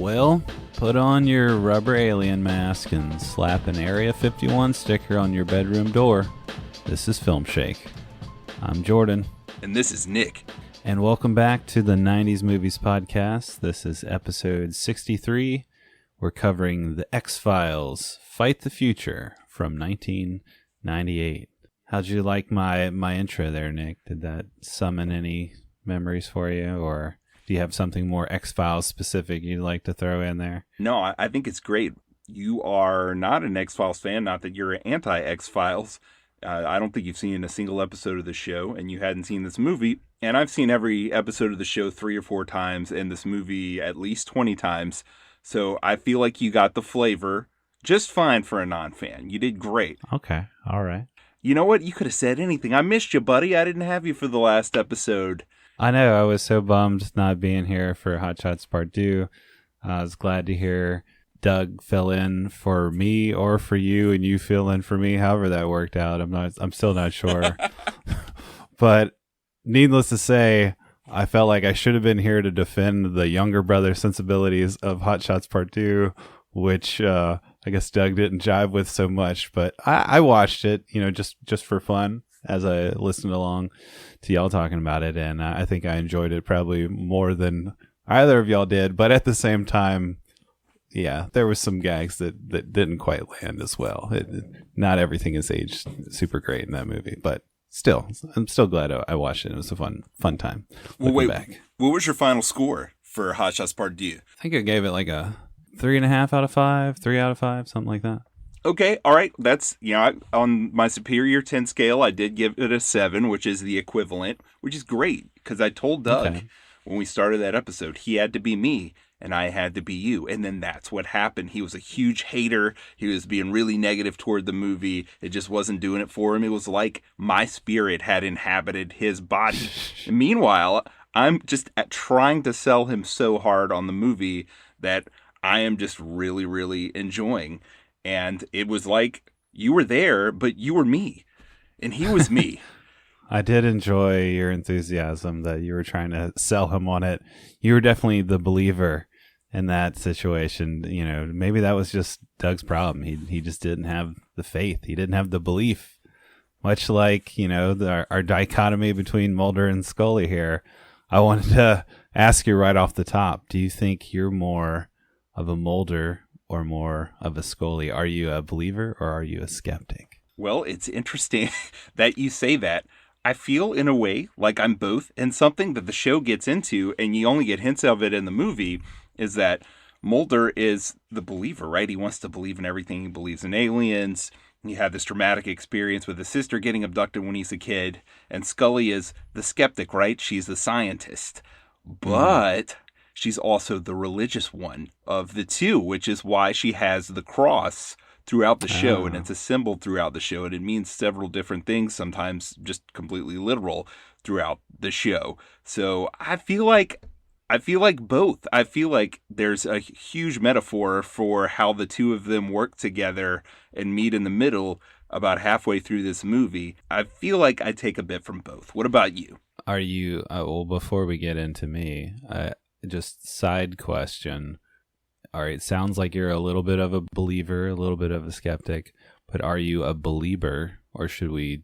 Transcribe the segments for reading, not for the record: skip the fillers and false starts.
Well, put on your rubber alien mask and slap an Area 51 sticker on your bedroom door. This is Filmshake. I'm Jordan. And this is Nick. And welcome back to the 90's Movies Podcast. This is episode 63. We're covering the X-Files, Fight the Future from 1998. How'd you like my intro there, Nick? Did that summon any memories for you, or do you have something more X-Files specific you'd like to throw in there? No, I think it's great. You are not an X-Files fan, not that you're anti-X-Files. I don't think you've seen a single episode of the show, and you hadn't seen this movie. And I've seen every episode of the show 3 or 4 times, and this movie at least 20 times. So I feel like you got the flavor just fine for a non-fan. You did great. Okay, all right. You know what? You could have said anything. I missed you, buddy. I didn't have you for the last episode. I know. I was so bummed not being here for Hot Shots Part 2. I was glad to hear Doug fill in for me or for you, and you fill in for me. However that worked out, I'm still not sure. But needless to say, I felt like I should have been here to defend the younger brother sensibilities of Hot Shots Part 2, which I guess Doug didn't jive with so much. But I watched it, just for fun as I listened along to y'all talking about it, and I think I enjoyed it probably more than either of y'all did. But at the same time, yeah, there was some gags that didn't quite land as well. Not everything is aged super great in that movie, but still, I'm still glad I watched it. It was a fun time. Well, wait, back. What was your final score for Hot Shots Part 2? I think I gave it like a 3.5 out of 5, 3 out of 5, something like that. Okay, all right. That's, on my Superior 10 scale, I did give it a 7, which is the equivalent, which is great, because I told Doug when we started that episode, he had to be me, and I had to be you. And then that's what happened. He was a huge hater. He was being really negative toward the movie. It just wasn't doing it for him. It was like my spirit had inhabited his body. And meanwhile, I'm just trying to sell him so hard on the movie that I am just really, really enjoying. And it was like you were there, but you were me, and he was me. I did enjoy your enthusiasm that you were trying to sell him on it. You were definitely the believer in that situation. Maybe that was just Doug's problem. He just didn't have the faith. He didn't have the belief. Much like, our dichotomy between Mulder and Scully here. I wanted to ask you right off the top, do you think you're more of a Mulder or more of a Scully? Are you a believer or are you a skeptic? Well, it's interesting that you say that. I feel in a way like I'm both, and something that the show gets into, and you only get hints of it in the movie, is that Mulder is the believer, right? He wants to believe in everything. He believes in aliens. He had this dramatic experience with his sister getting abducted when he's a kid. And Scully is the skeptic, right? She's the scientist. But she's also the religious one of the two, which is why she has the cross throughout the show, and it's a symbol throughout the show, and it means several different things, sometimes just completely literal throughout the show. So I feel like both. I feel like there's a huge metaphor for how the two of them work together and meet in the middle about halfway through this movie. I feel like I take a bit from both. What about you? Are you, well, before we get into me, just side question. All right, sounds like you're a little bit of a believer, a little bit of a skeptic, but are you a believer, or should we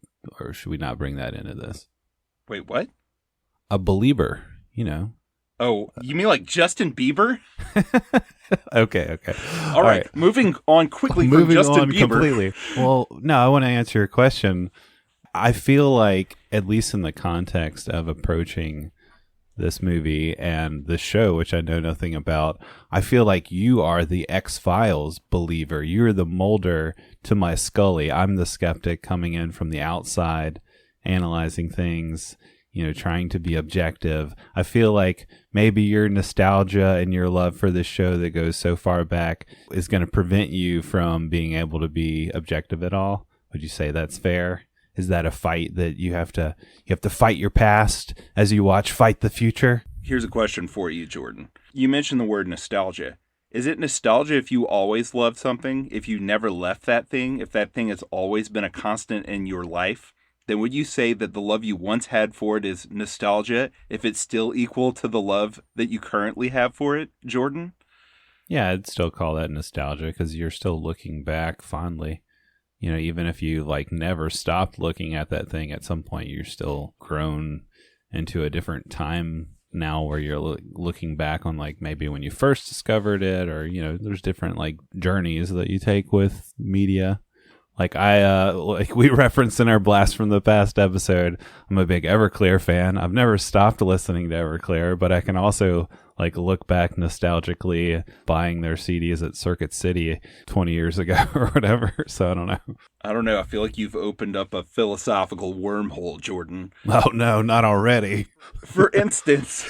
not bring that into this? Wait, what? A believer, Oh, you mean like Justin Bieber? Okay. All right, moving on quickly from Justin Bieber. Completely. Well, no, I want to answer your question. I feel like, at least in the context of approaching this movie and the show, which I know nothing about, I feel like you are the X-Files believer. You're the Mulder to my Scully. I'm the skeptic coming in from the outside, analyzing things, trying to be objective. I feel like maybe your nostalgia and your love for this show that goes so far back is going to prevent you from being able to be objective at all. Would you say that's fair? Is that a fight that you have to fight your past as you watch Fight the Future? Here's a question for you, Jordan. You mentioned the word nostalgia. Is it nostalgia if you always loved something, if you never left that thing, if that thing has always been a constant in your life? Then would you say that the love you once had for it is nostalgia if it's still equal to the love that you currently have for it, Jordan? Yeah, I'd still call that nostalgia because you're still looking back fondly. Even if you like never stopped looking at that thing, at some point you're still grown into a different time now where you're looking back on like maybe when you first discovered it, or there's different like journeys that you take with media. Like like we referenced in our Blast from the Past episode, I'm a big Everclear fan. I've never stopped listening to Everclear, but I can also like look back nostalgically buying their CDs at Circuit City 20 years ago or whatever. So I don't know. I feel like you've opened up a philosophical wormhole, Jordan. Oh no, not already. For instance...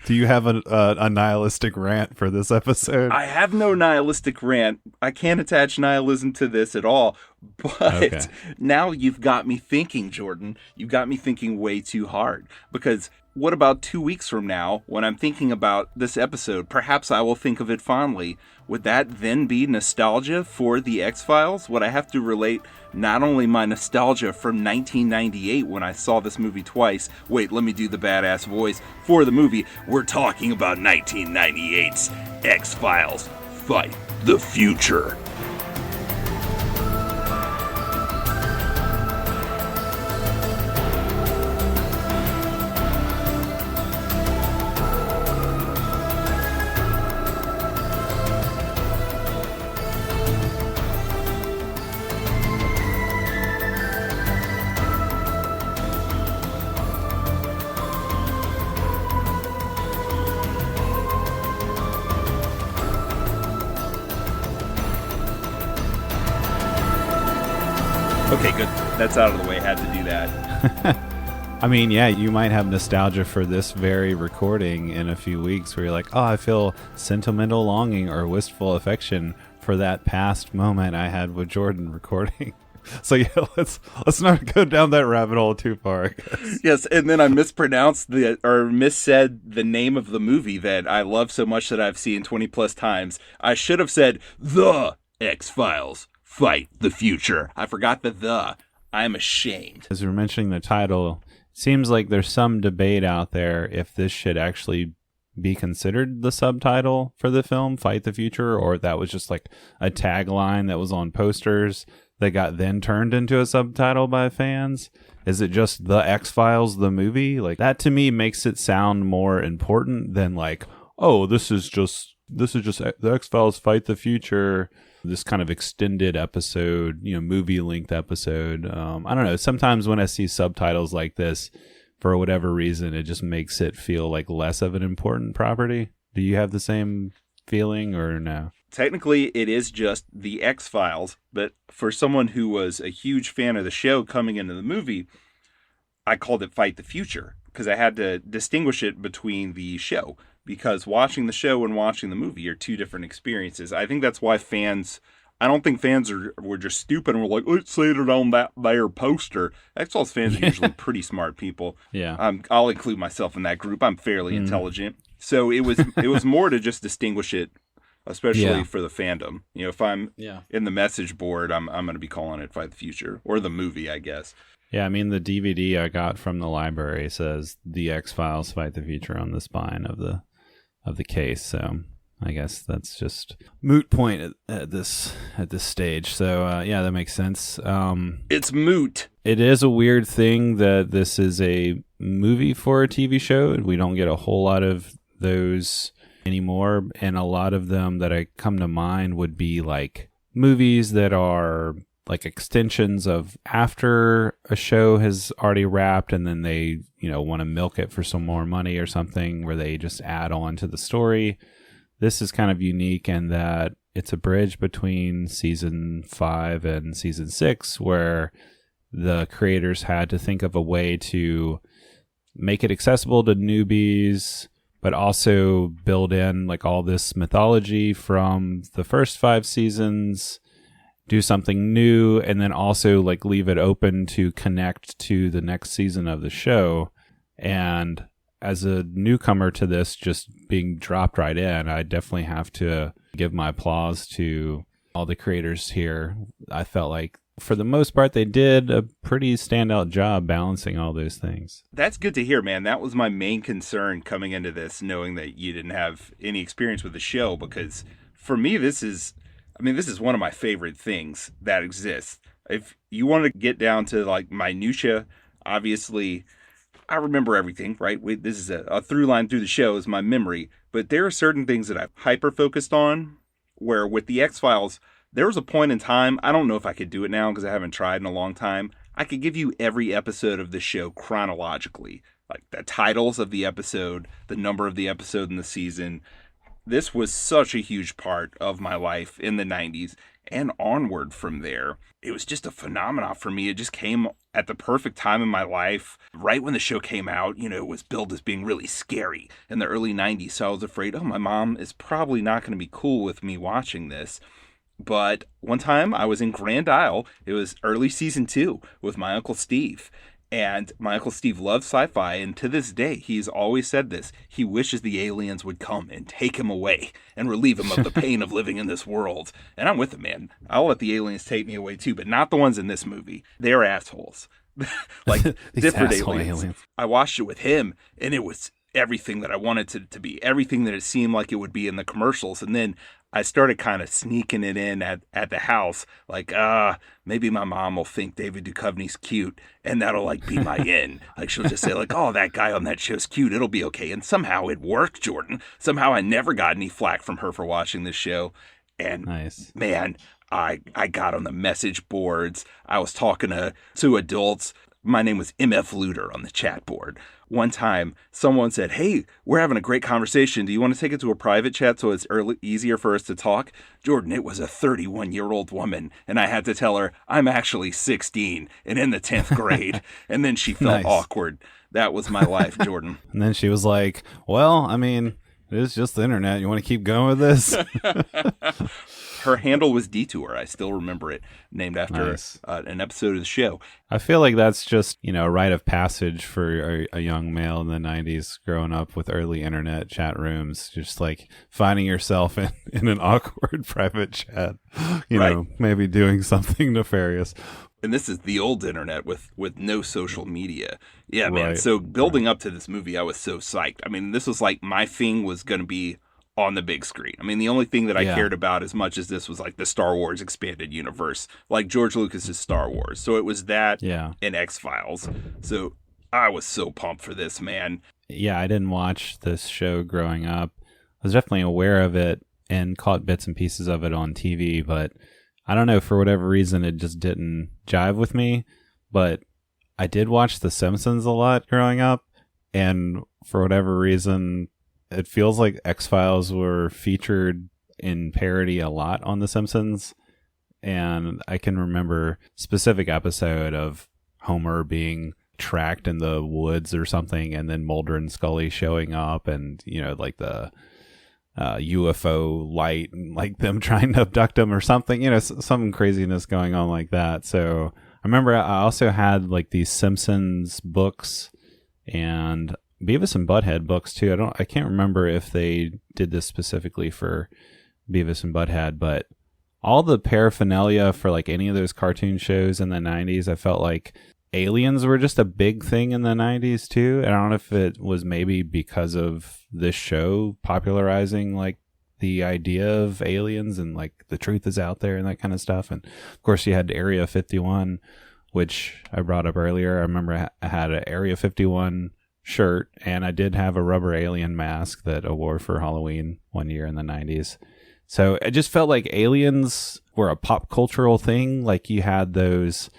Do you have a nihilistic rant for this episode? I have no nihilistic rant. I can't attach nihilism to this at all. But Now you've got me thinking, Jordan. You've got me thinking way too hard. Because what about 2 weeks from now, when I'm thinking about this episode, perhaps I will think of it fondly. Would that then be nostalgia for the X-Files? Would I have to relate not only my nostalgia from 1998 when I saw this movie twice, wait, let me do the badass voice, for the movie, we're talking about 1998's X-Files Fight the Future. Okay, good. That's out of the way. Had to do that. I mean, yeah, you might have nostalgia for this very recording in a few weeks where you're like, oh, I feel sentimental longing or wistful affection for that past moment I had with Jordan recording. So yeah, let's not go down that rabbit hole too far, I guess. Yes, and then I mispronounced missaid the name of the movie that I love so much that I've seen 20 plus times. I should have said The X-Files Fight the Future. I forgot the. I'm ashamed. As we're mentioning the title, it seems like there's some debate out there if this should actually be considered the subtitle for the film, Fight the Future, or that was just like a tagline that was on posters that got then turned into a subtitle by fans. Is it just The X-Files, the movie? Like, that to me makes it sound more important than like, oh, this is just The X-Files Fight the Future, this kind of extended episode, movie length episode. I don't know. Sometimes when I see subtitles like this, for whatever reason, it just makes it feel like less of an important property. Do you have the same feeling or no? Technically, it is just The X-Files, but for someone who was a huge fan of the show coming into the movie, I called it Fight the Future because I had to distinguish it between the show. Because watching the show and watching the movie are two different experiences. I think that's why I don't think fans were just stupid and were like, let's say it on that there poster. X-Files fans are usually pretty smart people. Yeah. I'll include myself in that group. I'm fairly intelligent. So it was more to just distinguish it, especially for the fandom. If I'm in the message board, I'm going to be calling it Fight the Future, or the movie, I guess. Yeah, I mean, the DVD I got from the library says The X-Files Fight the Future on the spine of the case, so I guess that's just moot point at this stage. So yeah, that makes sense. It's moot. It is a weird thing that this is a movie for a TV show. We don't get a whole lot of those anymore, and a lot of them that I come to mind would be like movies that are like extensions of after a show has already wrapped, and then they, want to milk it for some more money or something, where they just add on to the story. This is kind of unique in that it's a bridge between season 5 and season 6, where the creators had to think of a way to make it accessible to newbies, but also build in like all this mythology from the first 5 seasons, do something new, and then also like leave it open to connect to the next season of the show. And as a newcomer to this, just being dropped right in, I definitely have to give my applause to all the creators here. I felt like for the most part, they did a pretty standout job balancing all those things. That's good to hear, man. That was my main concern coming into this, knowing that you didn't have any experience with the show, because for me, this is one of my favorite things that exists. If you want to get down to like minutia, obviously, I remember everything, right? This is a through line through the show is my memory, but there are certain things that I've hyper focused on, where with the X-Files, there was a point in time, I don't know if I could do it now because I haven't tried in a long time. I could give you every episode of the show chronologically, like the titles of the episode, the number of the episode in the season. This was such a huge part of my life in the 90s and onward from there. It was just a phenomenon for me. It just came at the perfect time in my life. Right when the show came out, it was billed as being really scary in the early 90s. So I was afraid, my mom is probably not going to be cool with me watching this. But one time I was in Grand Isle. It was early season 2 with my Uncle Steve. And my Uncle Steve loved sci-fi, and to this day, he's always said this. He wishes the aliens would come and take him away and relieve him of the pain of living in this world. And I'm with him, man. I'll let the aliens take me away too, but not the ones in this movie. They're assholes. Like, different aliens. I watched it with him, and it was everything that I wanted it to be, everything that it seemed like it would be in the commercials. And then I started kind of sneaking it in at the house, like, maybe my mom will think David Duchovny's cute, and that'll, like, be my in. Like, she'll just say, like, oh, that guy on that show's cute, it'll be okay. And somehow it worked, Jordan. Somehow I never got any flack from her for watching this show. And, nice. Man, I got on the message boards. I was talking to adults. My name was MF Luder on the chat board. One time, someone said, hey, we're having a great conversation. Do you want to take it to a private chat so it's easier for us to talk? Jordan, it was a 31-year-old woman, and I had to tell her, I'm actually 16 and in the 10th grade. And then she felt awkward. That was my life, Jordan. And then she was like, well, it is just the internet. You want to keep going with this? Her handle was Detour. I still remember it, named after an episode of the show. I feel like that's just, a rite of passage for a young male in the 90s growing up with early internet chat rooms, just like finding yourself in an awkward private chat, maybe doing something nefarious. And this is the old internet with no social media. Yeah, man. So building up to this movie, I was so psyched. This was like my thing was going to be on the big screen. The only thing that I cared about as much as this was like the Star Wars expanded universe, like George Lucas's Star Wars. So it was that and X-Files. So I was so pumped for this, man. Yeah, I didn't watch this show growing up. I was definitely aware of it and caught bits and pieces of it on TV, but I don't know, for whatever reason, it just didn't jive with me. But I did watch The Simpsons a lot growing up, and for whatever reason, it feels like X-Files were featured in parody a lot on The Simpsons. And I can remember a specific episode of Homer being tracked in the woods or something, and then Mulder and Scully showing up, and, like the UFO light, and like them trying to abduct him or something, some craziness going on like that. So I remember I also had like these Simpsons books and Beavis and Butthead books too. I can't remember if they did this specifically for Beavis and Butthead, but all the paraphernalia for like any of those cartoon shows in the 90s, I felt like aliens were just a big thing in the 90s too. And I don't know if it was maybe because of this show popularizing like the idea of aliens and like the truth is out there and that kind of stuff. And of course you had Area 51, which I brought up earlier. I remember I had an Area 51 shirt, and I did have a rubber alien mask that I wore for Halloween one year in the 90s. So it just felt like aliens were a pop cultural thing. Like you had those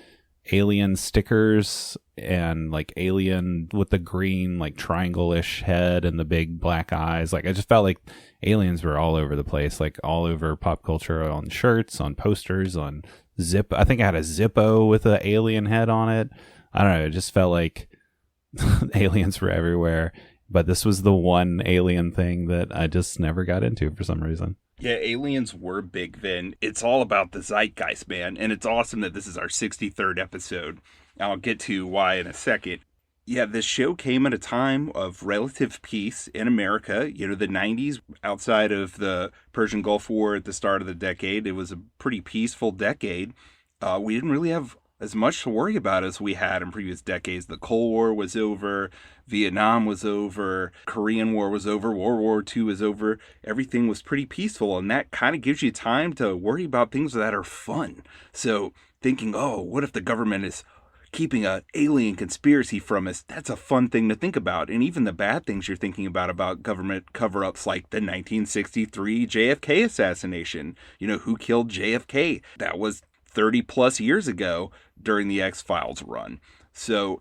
alien stickers and like alien with the green like triangle-ish head and the big black eyes. Like I just felt like aliens were all over the place, like all over pop culture, on shirts, on posters, on Zip. I think I had a Zippo with an alien head on it. I don't know. It just felt like aliens were everywhere, but this was the one alien thing that I just never got into for some reason. Yeah, aliens were big then. It's all about the zeitgeist, man, and it's awesome that this is our 63rd episode. I'll get to why in a second. Yeah, this show came at a time of relative peace in America. The 90s, outside of the Persian Gulf War at the start of the decade, it was a pretty peaceful decade. we didn't really have as much to worry about as we had in previous decades. The Cold War was over, Vietnam was over, Korean War was over, World War II was over. Everything was pretty peaceful, and that kind of gives you time to worry about things that are fun. So thinking, oh, what if the government is keeping an alien conspiracy from us? That's a fun thing to think about. And even the bad things you're thinking about government cover-ups like the 1963 JFK assassination. You know, who killed JFK? That was 30 plus years ago during the X-Files run. So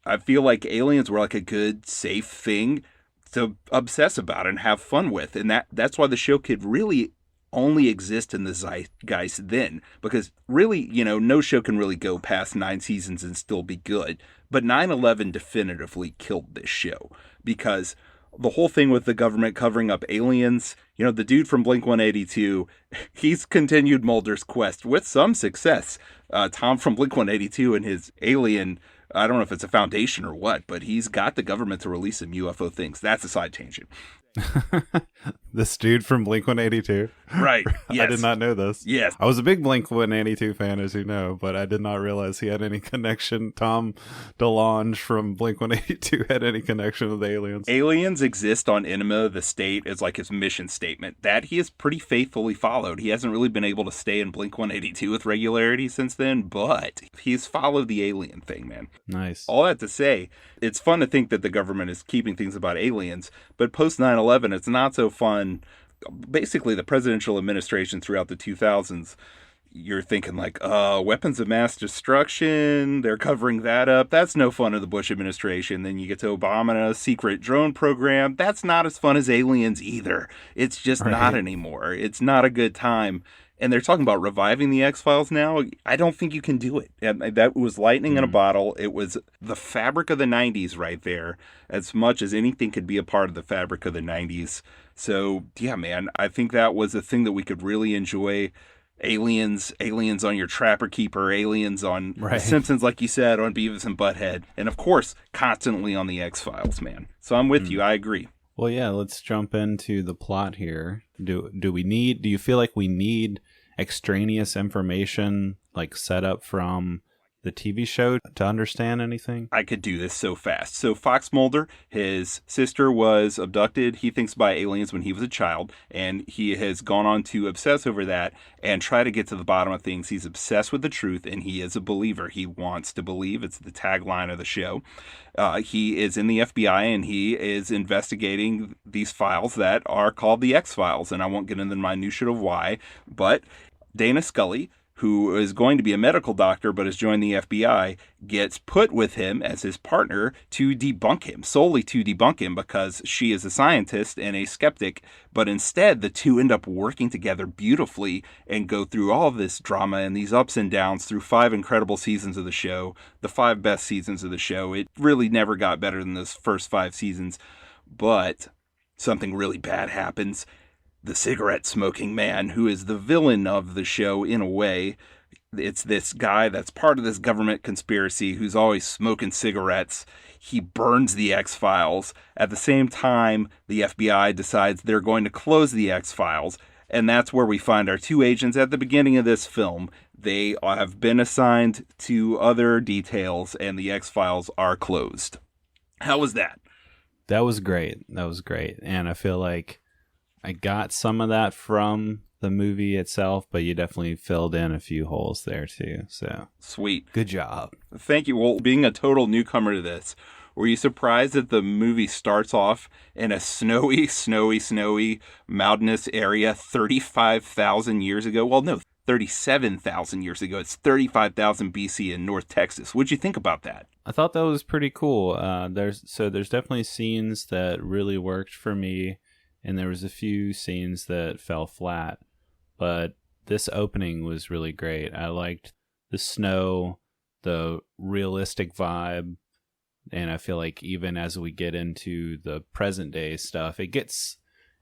I feel like aliens were like a good, safe thing to obsess about and have fun with. And that's why the show could really only exist in the zeitgeist then. Because really, you know, no show can really go past 9 seasons and still be good. But 9/11 definitively killed this show. Because the whole thing with the government covering up aliens, you know, the dude from Blink-182, he's continued Mulder's quest with some success. Tom from Blink-182 and his alien, I don't know if it's a foundation or what, but he's got the government to release some UFO things. That's a side tangent. This dude from Blink-182. Right. Yes. I did not know this. Yes. I was a big Blink-182 fan, as you know, but I did not realize he had any connection. Tom DeLonge from Blink-182 had any connection with aliens. Aliens exist on Enema of the State as like his mission statement. That he has pretty faithfully followed. He hasn't really been able to stay in Blink-182 with regularity since then, but he's followed the alien thing, man. Nice. All that to say, it's fun to think that the government is keeping things about aliens, but post 9/11, it's not so fun. Basically, the presidential administration throughout the 2000s, you're thinking like, weapons of mass destruction, they're covering that up. That's no fun of the Bush administration. Then you get to Obama and a secret drone program. That's not as fun as aliens either. It's just not anymore. It's not a good time. And they're talking about reviving the X-Files now. I don't think you can do it. That was lightning in a bottle. It was the fabric of the 90s right there, as much as anything could be a part of the fabric of the 90s. So, yeah, man, I think that was a thing that we could really enjoy. Aliens on your Trapper Keeper, aliens on The Simpsons, like you said, on Beavis and Butthead. And, of course, constantly on the X-Files, man. So I'm with you. I agree. Well, yeah, let's jump into the plot here. Do you feel like we need extraneous information like set up from the TV show to understand anything? I could do this so fast. So Fox Mulder, his sister was abducted, he thinks, by aliens when he was a child, and he has gone on to obsess over that and try to get to the bottom of things. He's obsessed with the truth, and he is a believer. He wants to believe. It's the tagline of the show. He is in the FBI, and he is investigating these files that are called the X-Files, and I won't get into the minutiae of why, but Dana Scully, who is going to be a medical doctor but has joined the FBI, gets put with him as his partner to debunk him, solely to debunk him, because she is a scientist and a skeptic. But instead, the two end up working together beautifully and go through all of this drama and these ups and downs through 5 incredible seasons of the show, the 5 best seasons of the show. It really never got better than those first 5 seasons, but something really bad happens. The cigarette smoking man, who is the villain of the show in a way. It's this guy that's part of this government conspiracy who's always smoking cigarettes. He burns the X-Files. At the same time, the FBI decides they're going to close the X-Files. And that's where we find our 2 agents at the beginning of this film. They have been assigned to other details, and the X-Files are closed. How was that? That was great. And I feel like I got some of that from the movie itself, but you definitely filled in a few holes there too. So sweet. Good job. Thank you. Well, being a total newcomer to this, were you surprised that the movie starts off in a snowy mountainous area 35,000 years ago? Well, no, 37,000 years ago. It's 35,000 BC in North Texas. What'd you think about that? I thought that was pretty cool. There's definitely scenes that really worked for me, and there was a few scenes that fell flat, but this opening was really great. I liked the snow, the realistic vibe, and I feel like even as we get into the present day stuff, it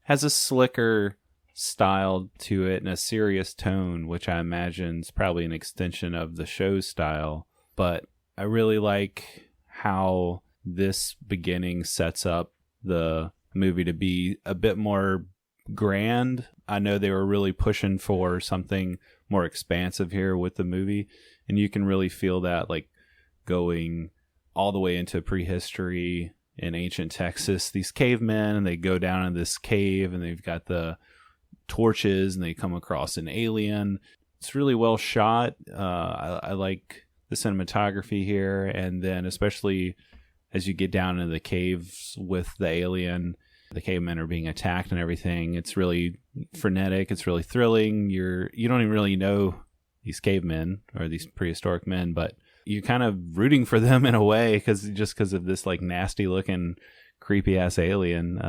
has a slicker style to it and a serious tone, which I imagine is probably an extension of the show's style. But I really like how this beginning sets up the movie to be a bit more grand. I know they were really pushing for something more expansive here with the movie. And you can really feel that, like, going all the way into prehistory in ancient Texas. These cavemen, and they go down in this cave, and they've got the torches, and they come across an alien. It's really well shot. I like the cinematography here, and then especially as you get down into the caves with the alien, the cavemen are being attacked and everything. It's really frenetic. It's really thrilling. You don't even really know these cavemen or these prehistoric men, but you're kind of rooting for them in a way because of this like nasty looking, creepy ass alien,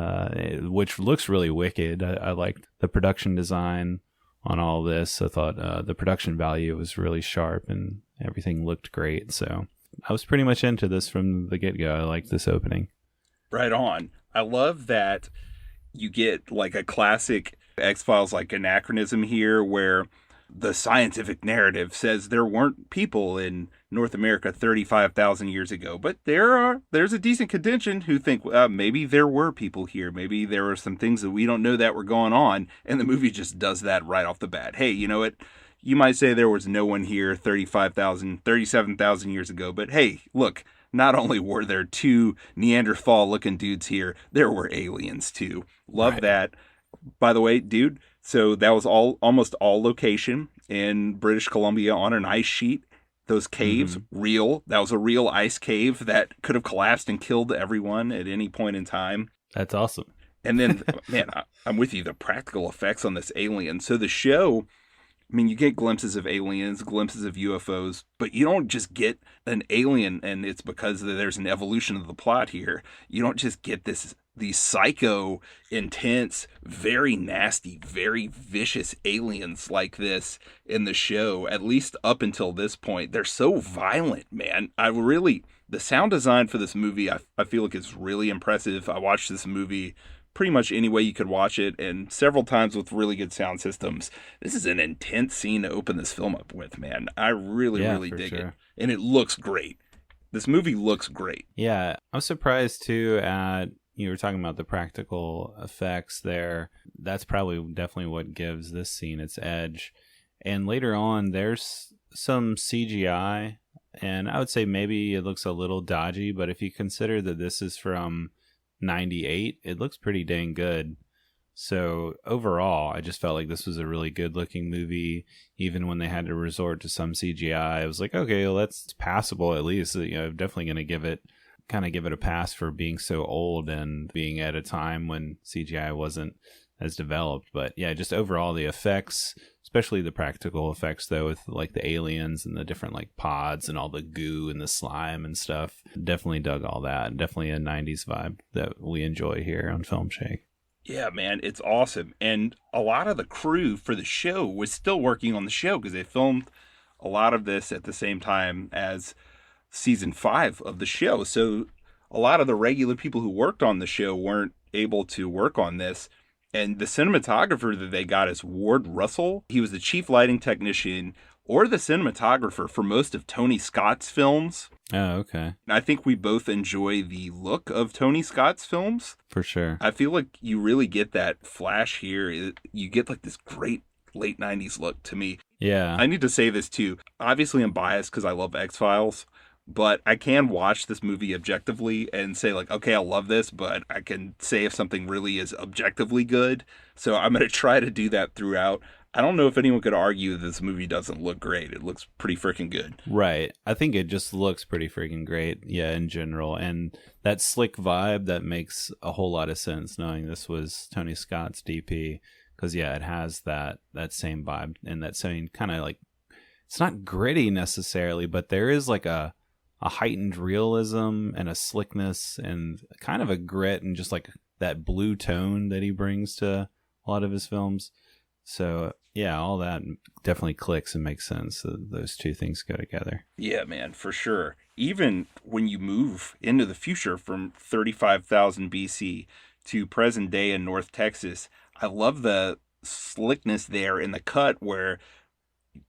which looks really wicked. I liked the production design on all this. I thought the production value was really sharp and everything looked great. So I was pretty much into this from the get-go. I liked this opening. Right on. I love that you get like a classic X-Files like anachronism here where the scientific narrative says there weren't people in North America 35,000 years ago, but there's a decent contingent who think maybe there were people here. Maybe there were some things that we don't know that were going on. And the movie just does that right off the bat. Hey, you know what? You might say there was no one here 37,000 years ago, but hey, look, not only were there two Neanderthal-looking dudes here, there were aliens too. Love that. By the way, dude, so that was almost all location in British Columbia on an ice sheet. Those caves, real. That was a real ice cave that could have collapsed and killed everyone at any point in time. That's awesome. And then, man, I'm with you, the practical effects on this alien. So the show, I mean, you get glimpses of aliens, glimpses of UFOs, but you don't just get an alien, and it's because there's an evolution of the plot here. You don't just get these psycho, intense, very nasty, very vicious aliens like this in the show, at least up until this point. They're so violent, man. The sound design for this movie, I feel like is really impressive. I watched this movie pretty much any way you could watch it, and several times with really good sound systems. This is an intense scene to open this film up with, man. I really dig it. And it looks great. This movie looks great. Yeah, I was surprised too you were talking about the practical effects there. That's definitely what gives this scene its edge. And later on, there's some CGI, and I would say maybe it looks a little dodgy, but if you consider that this is from 98, it looks pretty dang good. So overall, I just felt like this was a really good looking movie. Even when they had to resort to some CGI, I was like, okay, well, that's passable at least. I'm definitely going to give it a pass for being so old and being at a time when CGI wasn't as developed. But yeah, just overall the effects, especially the practical effects though, with like the aliens and the different like pods and all the goo and the slime and stuff, definitely dug all that. Definitely a 90s vibe that we enjoy here on Filmshake. Yeah, man, it's awesome. And a lot of the crew for the show was still working on the show because they filmed a lot of this at the same time as season 5 of the show. So a lot of the regular people who worked on the show weren't able to work on this. And the cinematographer that they got is Ward Russell. He was the chief lighting technician or the cinematographer for most of Tony Scott's films. Oh, okay. And I think we both enjoy the look of Tony Scott's films. For sure. I feel like you really get that flash here. You get like this great late 90s look to me. Yeah. I need to say this too. Obviously, I'm biased because I love X-Files. But I can watch this movie objectively and say like, okay, I love this, but I can say if something really is objectively good. So I'm going to try to do that throughout. I don't know if anyone could argue that this movie doesn't look great. It looks pretty freaking good. Right. I think it just looks pretty freaking great, yeah, in general. And that slick vibe, that makes a whole lot of sense knowing this was Tony Scott's DP. Because, yeah, it has that same vibe and that same kind of like, it's not gritty necessarily, but there is like a heightened realism and a slickness and kind of a grit and just like that blue tone that he brings to a lot of his films. So yeah, all that definitely clicks and makes sense. Those two things go together. Yeah, man, for sure. Even when you move into the future from 35,000 BC to present day in North Texas, I love the slickness there in the cut where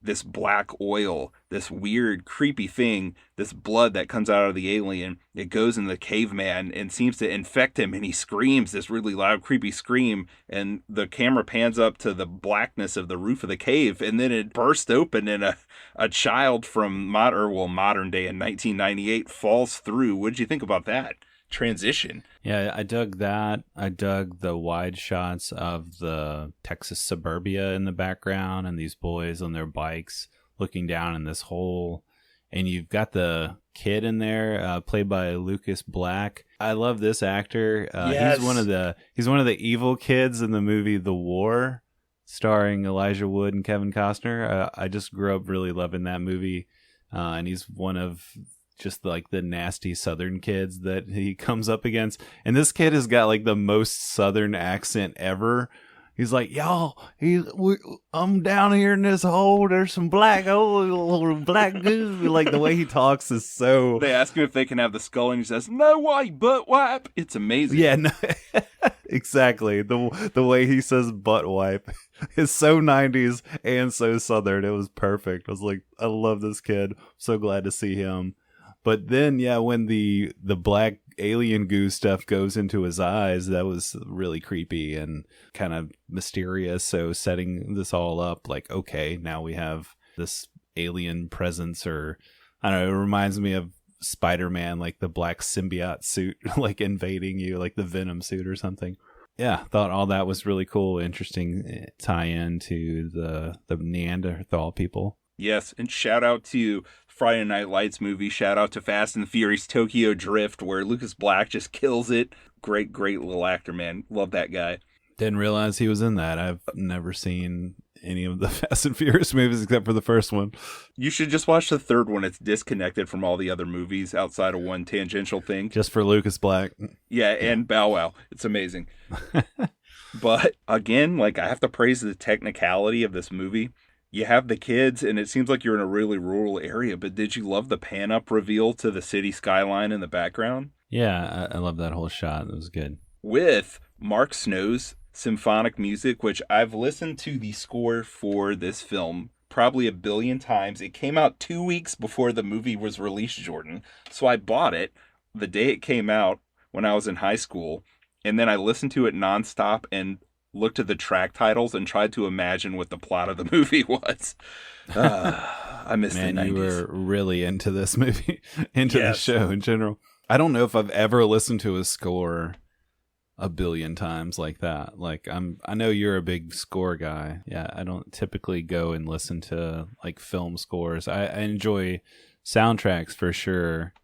this black oil, this weird, creepy thing, this blood that comes out of the alien. It goes in the caveman and seems to infect him, and he screams this really loud, creepy scream, and the camera pans up to the blackness of the roof of the cave, and then it bursts open, and a child from modern day in 1998 falls through. What did you think about that transition? Yeah, I dug that. I dug the wide shots of the Texas suburbia in the background and these boys on their bikes looking down in this hole. And you've got the kid in there, played by Lucas Black. I love this actor. Yes. He's one of the evil kids in the movie The War, starring Elijah Wood and Kevin Costner. I just grew up really loving that movie, and he's one of just like the nasty Southern kids that he comes up against. And this kid has got like the most Southern accent ever. He's like, y'all, I'm down here in this hole. There's some black goo. Like the way he talks is so. They ask him if they can have the skull, and he says, "No way, butt wipe." It's amazing. Yeah, no, exactly. The way he says butt wipe is so 90s and so Southern. It was perfect. I was like, I love this kid. So glad to see him. But then, yeah, when the black alien goo stuff goes into his eyes, that was really creepy and kind of mysterious. So setting this all up, like, okay, now we have this alien presence, or I don't know, it reminds me of Spider-Man, like the black symbiote suit, like invading you, like the Venom suit or something. Yeah, thought all that was really cool, interesting tie-in to the Neanderthal people. Yes, and shout out to Friday Night Lights movie. Shout out to Fast and the Furious Tokyo Drift, where Lucas Black just kills it. Great little actor, man. Love that guy. Didn't realize he was in that. I've never seen any of the Fast and Furious movies except for the first one. You should just watch the third one. It's disconnected from all the other movies outside of one tangential thing. Just for Lucas Black. Yeah, and Bow Wow. It's amazing. But again, like, I have to praise the technicality of this movie. You have the kids, and it seems like you're in a really rural area, but did you love the pan-up reveal to the city skyline in the background? Yeah, I love that whole shot. It was good. With Mark Snow's symphonic music, which I've listened to the score for this film probably 1 billion times. It came out 2 weeks before the movie was released, Jordan. So I bought it the day it came out when I was in high school, and then I listened to it nonstop and looked at the track titles and tried to imagine what the plot of the movie was. I miss the 90s. You were really into this movie, into the show in general. I don't know if I've ever listened to a score 1 billion times like that. Like I know you're a big score guy. Yeah, I don't typically go and listen to like film scores. I enjoy soundtracks for sure.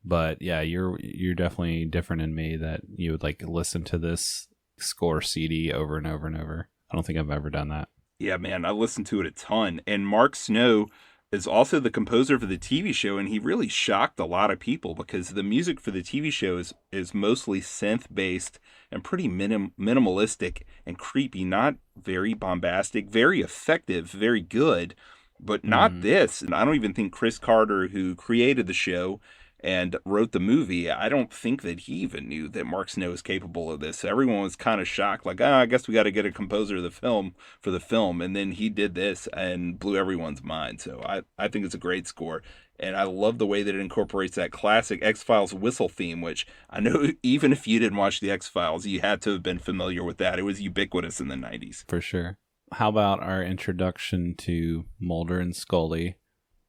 But yeah, you're definitely different in me that you would like listen to this score CD over and over and over. I don't think I've ever done that. Yeah, man, I listened to it a ton. And Mark Snow is also the composer for the TV show, and he really shocked a lot of people because the music for the TV show is mostly synth-based and pretty minimalistic and creepy, not very bombastic, very effective, very good, but not this. And I don't even think Chris Carter, who created the show and wrote the movie, I don't think that he even knew that Mark Snow is capable of this. Everyone was kind of shocked, like, I guess we got to get a composer of the film for the film. And then he did this and blew everyone's mind. So I think it's a great score. And I love the way that it incorporates that classic X-Files whistle theme, which I know even if you didn't watch the X-Files, you had to have been familiar with that. It was ubiquitous in the 90s. For sure. How about our introduction to Mulder and Scully?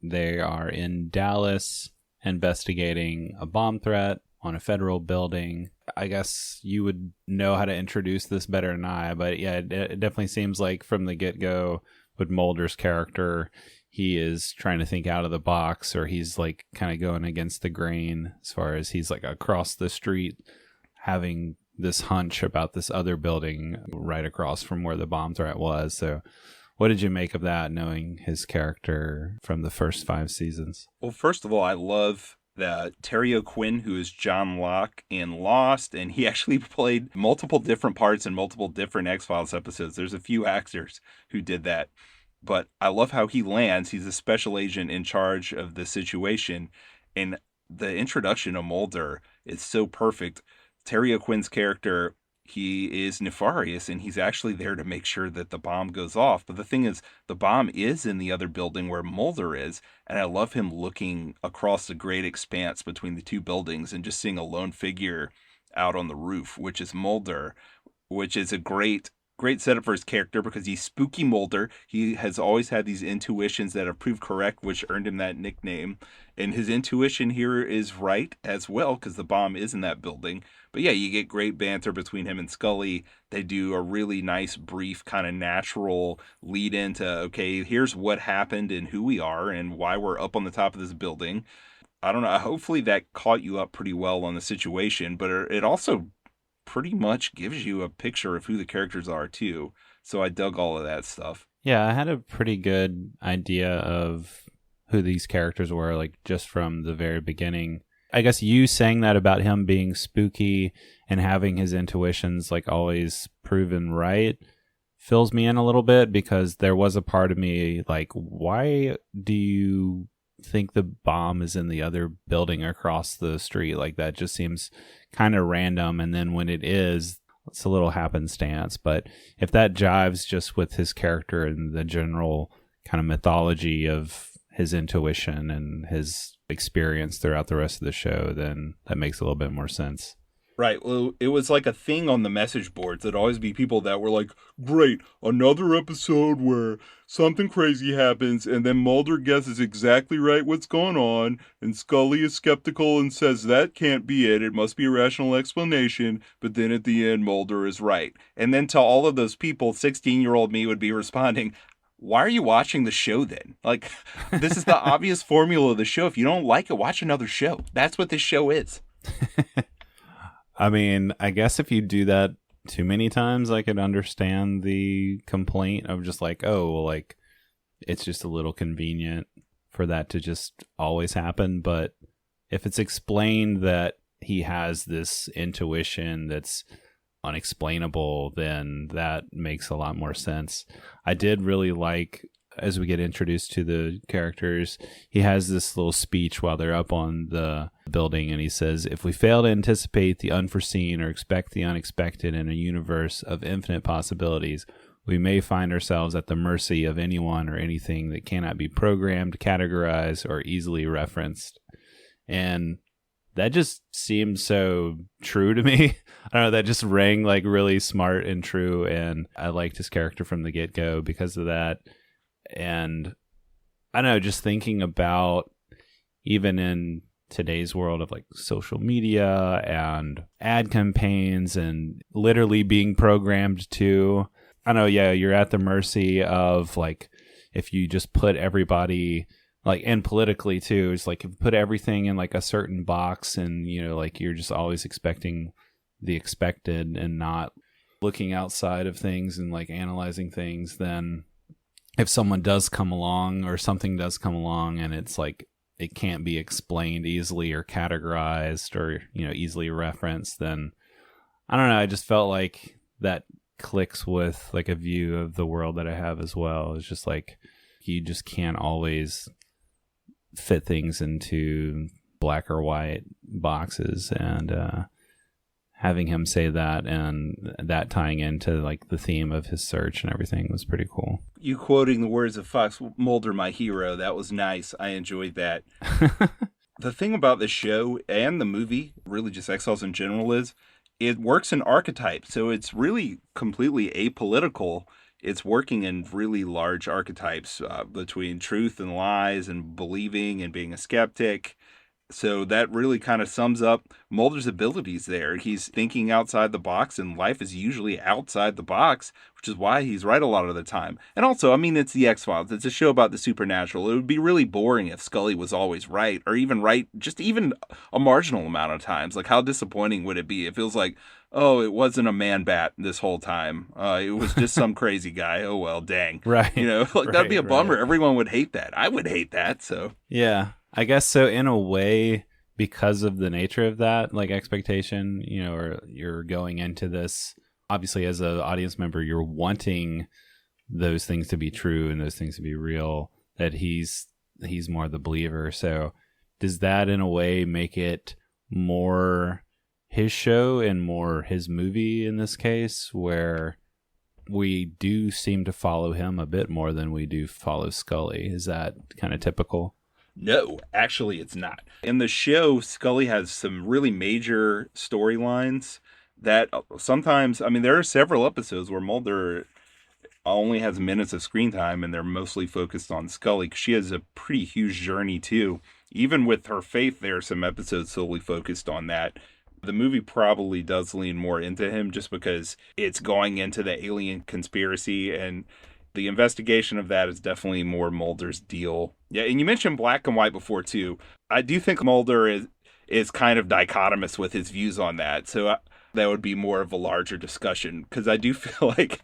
They are in Dallas investigating a bomb threat on a federal building. I guess you would know how to introduce this better than I, but yeah, it definitely seems like from the get-go with Mulder's character, he is trying to think out of the box, or he's like kind of going against the grain as far as he's like across the street having this hunch about this other building right across from where the bomb threat was. So what did you make of that, knowing his character from the first 5 seasons? Well, first of all, I love that Terry O'Quinn, who is John Locke in Lost, and he actually played multiple different parts in multiple different X-Files episodes. There's a few actors who did that. But I love how he lands. He's a special agent in charge of the situation. And the introduction of Mulder is so perfect. Terry O'Quinn's character, he is nefarious, and he's actually there to make sure that the bomb goes off. But the thing is, the bomb is in the other building where Mulder is, and I love him looking across the great expanse between the two buildings and just seeing a lone figure out on the roof, which is Mulder, which is a great setup for his character because he's spooky Mulder. He has always had these intuitions that have proved correct, which earned him that nickname. And his intuition here is right as well because the bomb is in that building. But yeah, you get great banter between him and Scully. They do a really nice, brief, kind of natural lead into, okay, here's what happened and who we are and why we're up on the top of this building. I don't know. Hopefully that caught you up pretty well on the situation, but it also pretty much gives you a picture of who the characters are too. So I dug all of that stuff. Yeah, I had a pretty good idea of who these characters were, like just from the very beginning. I guess you saying that about him being spooky and having his intuitions like always proven right fills me in a little bit, because there was a part of me like, why do you think the bomb is in the other building across the street? Like, that just seems kind of random. And then when it is, it's a little happenstance. But if that jives just with his character and the general kind of mythology of his intuition and his experience throughout the rest of the show, then that makes a little bit more sense. Right. Well, it was like a thing on the message boards. There'd always be people that were like, great, another episode where something crazy happens and then Mulder guesses exactly right what's going on and Scully is skeptical and says that can't be it. It must be a rational explanation. But then at the end, Mulder is right. And then to all of those people, 16-year-old me would be responding, why are you watching the show then? Like, this is the obvious formula of the show. If you don't like it, watch another show. That's what this show is. I mean, I guess if you do that too many times, I could understand the complaint of just like, oh, well, like, it's just a little convenient for that to just always happen. But if it's explained that he has this intuition that's unexplainable, then that makes a lot more sense. I did really like, as we get introduced to the characters, he has this little speech while they're up on the building, and he says, if we fail to anticipate the unforeseen or expect the unexpected in a universe of infinite possibilities, we may find ourselves at the mercy of anyone or anything that cannot be programmed, categorized, or easily referenced. And that just seemed so true to me. I don't know, that just rang like really smart and true, and I liked his character from the get-go because of that. And I don't know, just thinking about even in today's world of like social media and ad campaigns and literally being programmed to, I don't know, yeah, you're at the mercy of like, if you just put everybody like, and politically too, it's like if you put everything in like a certain box and, you know, like you're just always expecting the expected and not looking outside of things and like analyzing things, then if someone does come along or something does come along and it's like it can't be explained easily or categorized or, you know, easily referenced, then I don't know, I just felt like that clicks with like a view of the world that I have as well. It's just like you just can't always fit things into black or white boxes, and having him say that and that tying into like the theme of his search and everything was pretty cool. You quoting the words of Fox Mulder, my hero, that was nice. I enjoyed that. The thing about the show and the movie, really just X-Files in general, is it works in archetypes. So it's really completely apolitical. It's working in really large archetypes between truth and lies and believing and being a skeptic. So that really kind of sums up Mulder's abilities there. He's thinking outside the box, and life is usually outside the box, which is why he's right a lot of the time. And also, I mean, it's the X-Files. It's a show about the supernatural. It would be really boring if Scully was always right, or even right just even a marginal amount of times. Like, how disappointing would it be? It feels like, oh, it wasn't a man-bat this whole time. It was just some crazy guy. Oh, well, dang. Right. You know, like right, that'd be a bummer. Right. Everyone would hate that. I would hate that, so. Yeah. I guess so, in a way, because of the nature of that, like, expectation, you know, or you're going into this, obviously as an audience member, you're wanting those things to be true and those things to be real, that he's more the believer. So does that in a way make it more his show and more his movie in this case, where we do seem to follow him a bit more than we do follow Scully. Is that kind of typical? No, actually it's not. In the show, Scully has some really major storylines that sometimes, I mean, there are several episodes where Mulder only has minutes of screen time and they're mostly focused on Scully, because she has a pretty huge journey too. Even with her faith, there are some episodes solely focused on that. The movie probably does lean more into him just because it's going into the alien conspiracy, and the investigation of that is definitely more Mulder's deal. Yeah, and you mentioned black and white before too. I do think Mulder is kind of dichotomous with his views on that. So that would be more of a larger discussion, because I do feel like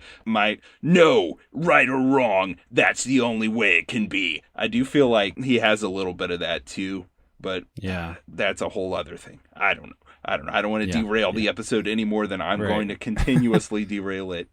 no, right or wrong, that's the only way it can be. I do feel like he has a little bit of that too, but yeah, that's a whole other thing. I don't know. I don't want to derail the episode any more than I'm going to continuously derail it.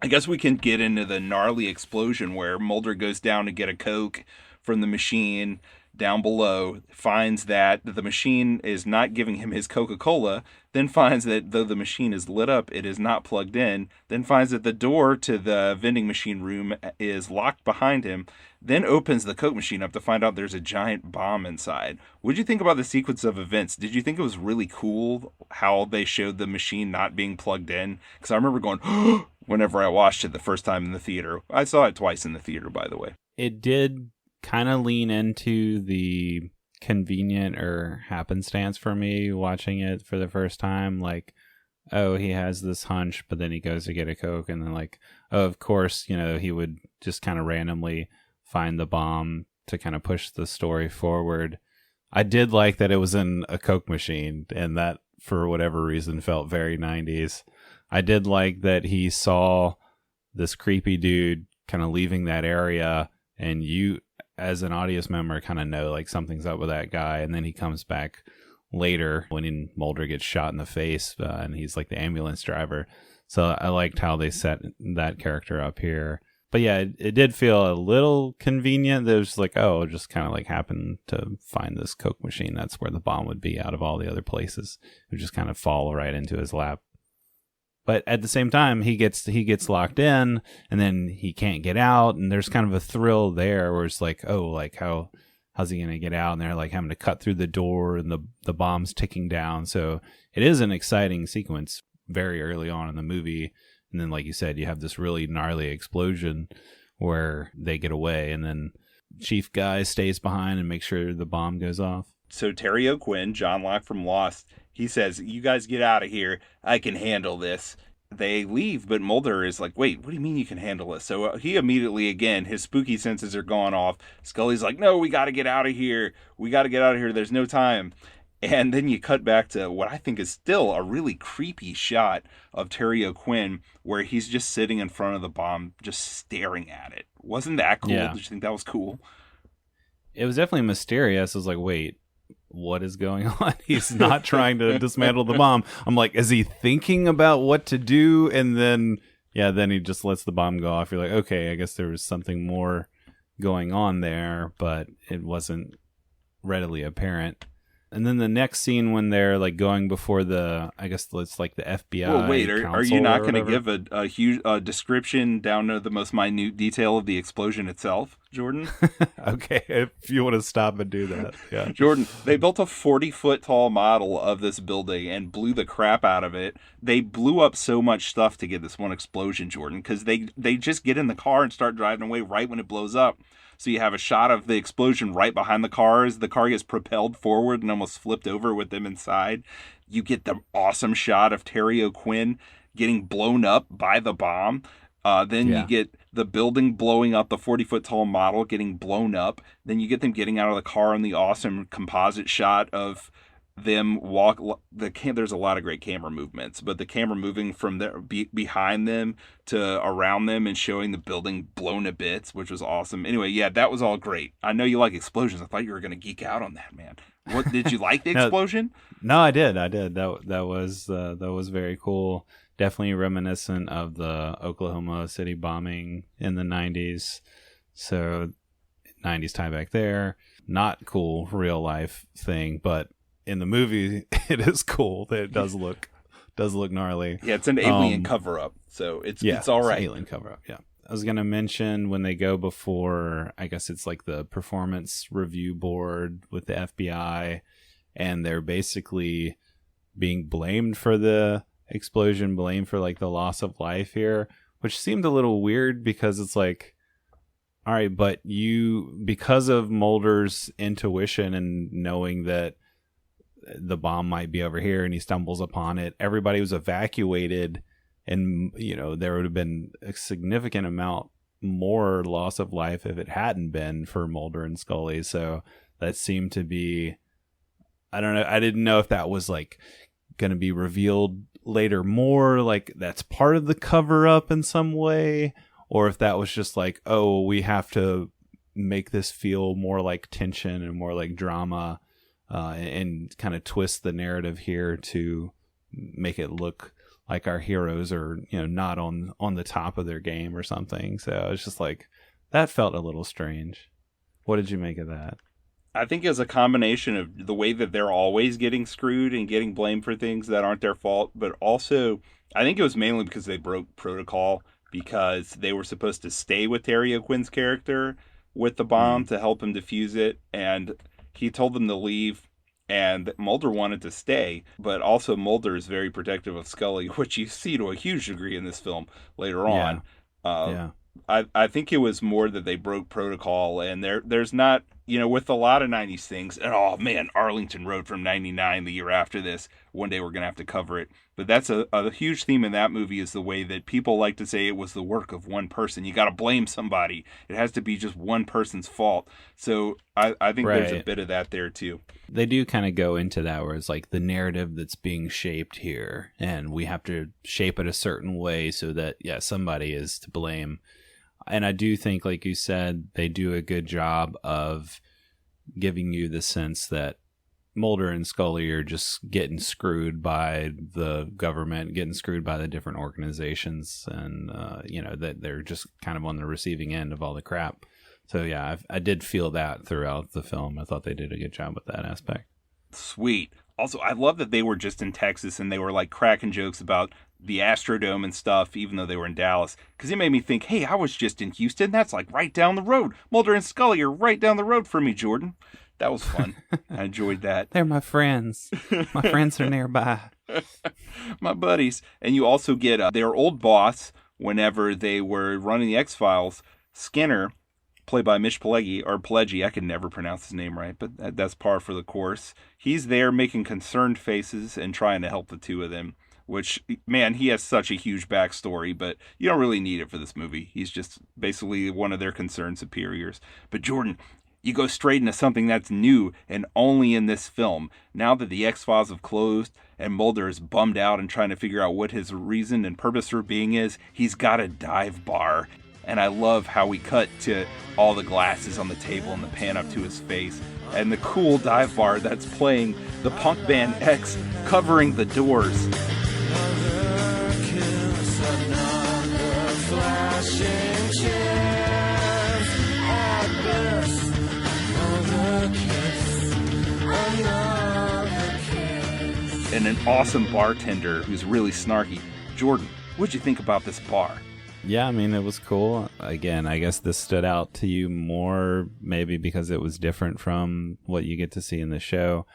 I guess we can get into the gnarly explosion where Mulder goes down to get a Coke from the machine down below, finds that the machine is not giving him his Coca-Cola, then finds that though the machine is lit up, it is not plugged in, then finds that the door to the vending machine room is locked behind him, then opens the Coke machine up to find out there's a giant bomb inside. What did you think about the sequence of events? Did you think it was really cool how they showed the machine not being plugged in? Because I remember going, whenever I watched it the first time in the theater. I saw it twice in the theater, by the way. It did kind of lean into the convenient or happenstance for me watching it for the first time. Like, oh, he has this hunch, but then he goes to get a Coke, and then like, oh, of course, he would just kind of randomly find the bomb to kind of push the story forward. I did like that it was in a Coke machine, and that for whatever reason felt very 90s. I did like that he saw this creepy dude kind of leaving that area, and you as an audience member kind of know like something's up with that guy, and then he comes back later when Mulder gets shot in the face, and he's like the ambulance driver. So I liked how they set that character up here. But yeah, it did feel a little convenient. That it was like, oh, it just kind of like happened to find this Coke machine. That's where the bomb would be out of all the other places. It would just kind of fall right into his lap. But at the same time, he gets locked in, and then he can't get out, and there's kind of a thrill there where it's like, oh, like how's he gonna get out? And they're like having to cut through the door, and the bomb's ticking down. So it is an exciting sequence very early on in the movie. And then, like you said, you have this really gnarly explosion where they get away, and then Chief Guy stays behind and makes sure the bomb goes off. So Terry O'Quinn, John Locke from Lost, he says, you guys get out of here. I can handle this. They leave, but Mulder is like, wait, what do you mean you can handle this? So he immediately, again, his spooky senses are going off. Scully's like, no, we got to get out of here. We got to get out of here. There's no time. And then you cut back to what I think is still a really creepy shot of Terry O'Quinn, where he's just sitting in front of the bomb, just staring at it. Wasn't that cool? Yeah. Did you think that was cool? It was definitely mysterious. I was like, wait, what is going on? He's not trying to dismantle the bomb. I'm like, is he thinking about what to do? And then he just lets the bomb go off. You're like, okay, I guess there was something more going on there, but it wasn't readily apparent. And then the next scene when they're like going before I guess it's like the FBI. Well, wait, are you not going to give a huge description down to the most minute detail of the explosion itself, Jordan? Okay, if you want to stop and do that. Yeah. Jordan, they built a 40-foot tall model of this building and blew the crap out of it. They blew up so much stuff to get this one explosion, Jordan, because they just get in the car and start driving away right when it blows up. So you have a shot of the explosion right behind the car as the car gets propelled forward and almost flipped over with them inside. You get the awesome shot of Terry O'Quinn getting blown up by the bomb. You get the building blowing up, the 40-foot tall model getting blown up. Then you get them getting out of the car and the awesome composite shot of them there's a lot of great camera movements, but the camera moving from behind them to around them and showing the building blown to bits, which was awesome. Anyway, yeah, that was all great. I know you like explosions. I thought you were going to geek out on that, man. What did you like the explosion? No, I did. That was very cool. Definitely reminiscent of the Oklahoma City bombing in the 90s. So 90s tie back there. Not cool real life thing, but in the movie, it is cool. It does look gnarly. Yeah, it's an alien cover up, so it's all right. It's an alien cover up. Yeah. I was gonna mention when they go before, I guess it's like the performance review board with the FBI, and they're basically being blamed for the explosion, blamed for like the loss of life here, which seemed a little weird because it's like, all right, but because of Mulder's intuition and knowing that the bomb might be over here and he stumbles upon it, everybody was evacuated, and there would have been a significant amount more loss of life if it hadn't been for Mulder and Scully. So that seemed to be, I don't know, I didn't know if that was like going to be revealed later more, like that's part of the cover up in some way, or if that was just like, oh, we have to make this feel more like tension and more like drama, and kind of twist the narrative here to make it look like our heroes are, not on the top of their game or something. So it's just like, that felt a little strange. What did you make of that? I think it's a combination of the way that they're always getting screwed and getting blamed for things that aren't their fault, but also I think it was mainly because they broke protocol, because they were supposed to stay with Terry O'Quinn's character with the bomb to help him defuse it, and he told them to leave, and Mulder wanted to stay, but also Mulder is very protective of Scully, which you see to a huge degree in this film later on. I think it was more that they broke protocol, and there's not, with a lot of 90s things, and oh man, Arlington Road from 99 the year after this, one day we're going to have to cover it, but that's a huge theme in that movie, is the way that people like to say it was the work of one person. You got to blame somebody. It has to be just one person's fault. So I think there's a bit of that there too. They do kind of go into that where it's like the narrative that's being shaped here, and we have to shape it a certain way so that, somebody is to blame. And I do think, like you said, they do a good job of giving you the sense that Mulder and Scully are just getting screwed by the government, getting screwed by the different organizations, and, that they're just kind of on the receiving end of all the crap. So, yeah, I did feel that throughout the film. I thought they did a good job with that aspect. Sweet. Also, I love that they were just in Texas and they were like cracking jokes about the Astrodome and stuff, even though they were in Dallas. Because it made me think, hey, I was just in Houston. That's like right down the road. Mulder and Scully are right down the road from me, Jordan. That was fun. I enjoyed that. They're my friends. My friends are nearby. My buddies. And you also get their old boss, whenever they were running the X-Files, Skinner, played by Mitch Pileggi, or Pileggi, I can never pronounce his name right, but that's par for the course. He's there making concerned faces and trying to help the two of them, which, man, he has such a huge backstory, but you don't really need it for this movie. He's just basically one of their concerned superiors. But Jordan, you go straight into something that's new and only in this film. Now that the X-Files have closed and Mulder is bummed out and trying to figure out what his reason and purpose for being is, he's got a dive bar. And I love how we cut to all the glasses on the table and the pan up to his face. And the cool dive bar that's playing the punk band X covering The Doors. And an awesome bartender who's really snarky. Jordan, what'd you think about this bar? Yeah, I mean, it was cool. Again, I guess this stood out to you more maybe because it was different from what you get to see in the show.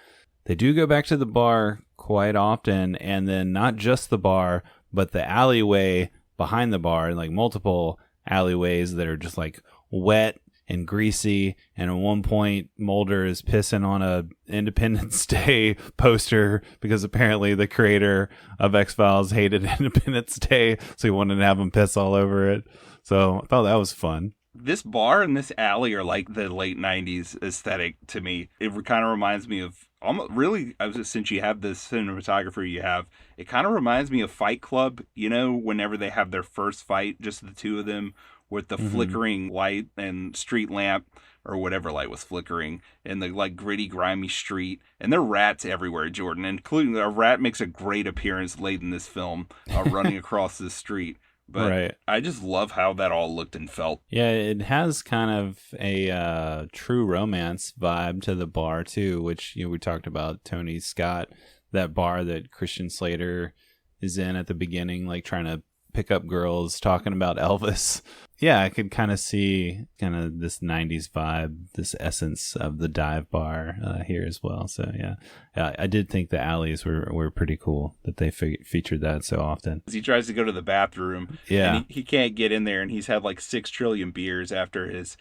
They do go back to the bar quite often, and then not just the bar, but the alleyway behind the bar, and like multiple alleyways that are just like wet and greasy. And at one point, Mulder is pissing on a Independence Day poster because apparently the creator of X-Files hated Independence Day, so he wanted to have him piss all over it. So I thought that was fun. This bar and this alley are like the late 90s aesthetic to me. It kind of reminds me of, really, since you have the cinematographer you have, it kind of reminds me of Fight Club, whenever they have their first fight, just the two of them, with the flickering light and street lamp, or whatever light was flickering, and the like gritty, grimy street. And there are rats everywhere, Jordan, including a rat makes a great appearance late in this film, running across the street. But Right. I just love how that all looked and felt. Yeah, it has kind of a true romance vibe to the bar too, which we talked about Tony Scott, that bar that Christian Slater is in at the beginning, like trying to pick up girls, talking about Elvis. Yeah, I could kind of see kind of this 90s vibe, this essence of the dive bar here as well. So yeah, I did think the alleys were pretty cool that they featured that so often. He tries to go to the bathroom. Yeah. And he can't get in there, and he's had like 6 trillion beers after his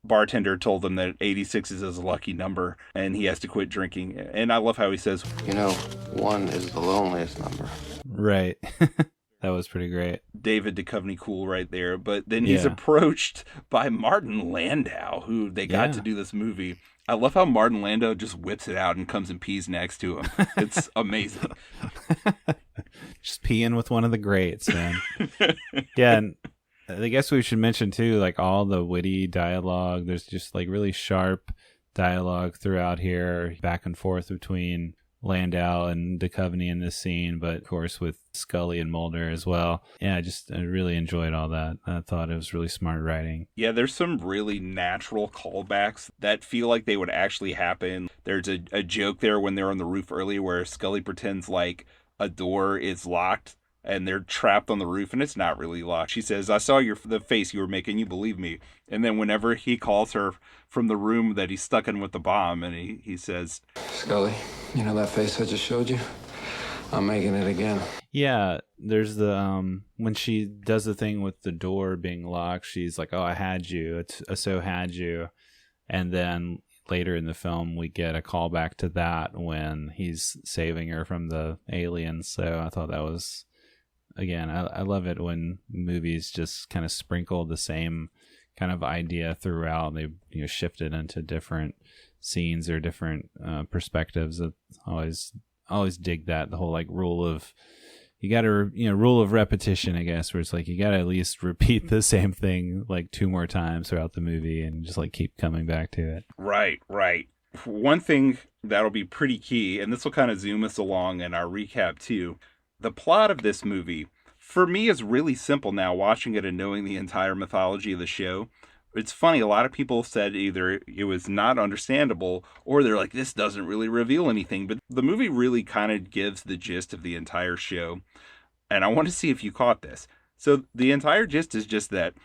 bartender told him that 86 is his lucky number, and he has to quit drinking. And I love how he says, 1 is the loneliest number. Right. That was pretty great. David Duchovny cool right there. But then he's approached by Martin Landau, who they got to do this movie. I love how Martin Landau just whips it out and comes and pees next to him. It's amazing. Just peeing with one of the greats, man. Yeah, and I guess we should mention too, like all the witty dialogue. There's just like really sharp dialogue throughout here, back and forth between Landau and Duchovny in this scene, but of course with Scully and Mulder as well. Yeah, I really enjoyed all that. I thought it was really smart writing. Yeah, there's some really natural callbacks that feel like they would actually happen. There's a joke there when they're on the roof earlier where Scully pretends like a door is locked and they're trapped on the roof and it's not really locked. She says, "I saw the face you were making, you believe me." And then whenever he calls her from the room that he's stuck in with the bomb, and he says, Scully, that face I just showed you? I'm making it again. Yeah, there's the when she does the thing with the door being locked, she's like, "Oh, I had you. I so had you." And then later in the film, we get a callback to that when he's saving her from the aliens. So I thought that was, again, I love it when movies just kind of sprinkle the same kind of idea throughout. They shift it into different scenes or different perspectives. Always dig that, the whole like rule of rule of repetition, I guess, where it's like you gotta at least repeat the same thing like 2 more times throughout the movie and just like keep coming back to it. Right. One thing that'll be pretty key, and this will kind of zoom us along in our recap too. The plot of this movie, for me, is really simple now, watching it and knowing the entire mythology of the show. It's funny, a lot of people said either it was not understandable or they're like, this doesn't really reveal anything. But the movie really kind of gives the gist of the entire show. And I want to see if you caught this. So the entire gist is just that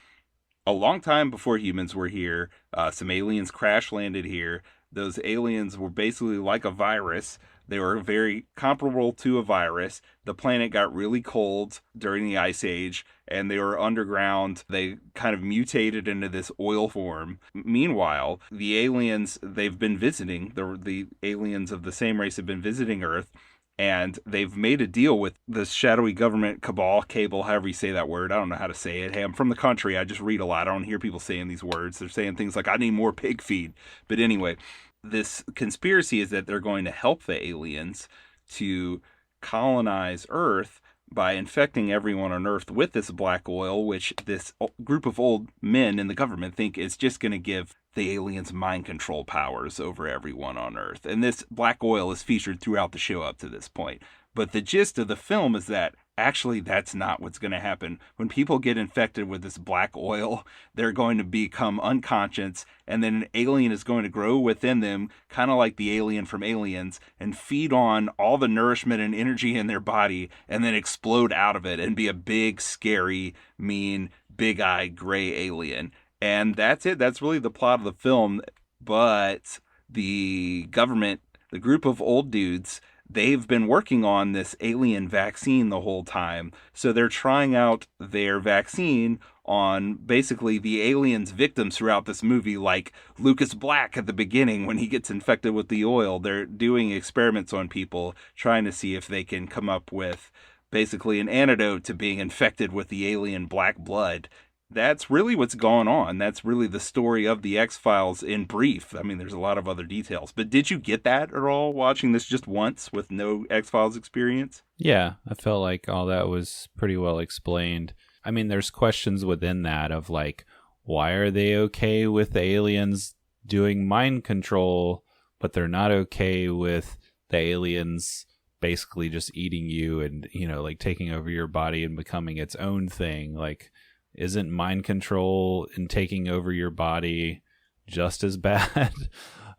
a long time before humans were here, some aliens crash landed here. Those aliens were basically like a virus. They were very comparable to a virus. The planet got really cold during the Ice Age, and they were underground. They kind of mutated into this oil form. Meanwhile, the aliens, they've been visiting, the aliens of the same race have been visiting Earth, and they've made a deal with this shadowy government cabal, cable, however you say that word. I don't know how to say it. Hey, I'm from the country. I just read a lot. I don't hear people saying these words. They're saying things like, I need more pig feed. But anyway, this conspiracy is that they're going to help the aliens to colonize Earth by infecting everyone on Earth with this black oil, which this group of old men in the government think is just going to give the aliens mind control powers over everyone on Earth. And this black oil is featured throughout the show up to this point. But the gist of the film is that actually that's not what's going to happen. When people get infected with this black oil, they're going to become unconscious, and then an alien is going to grow within them, kind of like the alien from Aliens, and feed on all the nourishment and energy in their body, and then explode out of it and be a big, scary, mean, big-eyed, gray alien. And that's it. That's really the plot of the film. But the government, the group of old dudes, they've been working on this alien vaccine the whole time. So they're trying out their vaccine on basically the aliens' victims throughout this movie, like Lucas Black at the beginning when he gets infected with the oil. They're doing experiments on people, trying to see if they can come up with basically an antidote to being infected with the alien black blood. That's really what's going on. That's really the story of the X-Files in brief. I mean, there's a lot of other details. But did you get that at all watching this just once with no X-Files experience? Yeah, I felt like all that was pretty well explained. I mean, there's questions within that of like, why are they okay with the aliens doing mind control, but they're not okay with the aliens basically just eating you and, like taking over your body and becoming its own thing. Like, isn't mind control and taking over your body just as bad?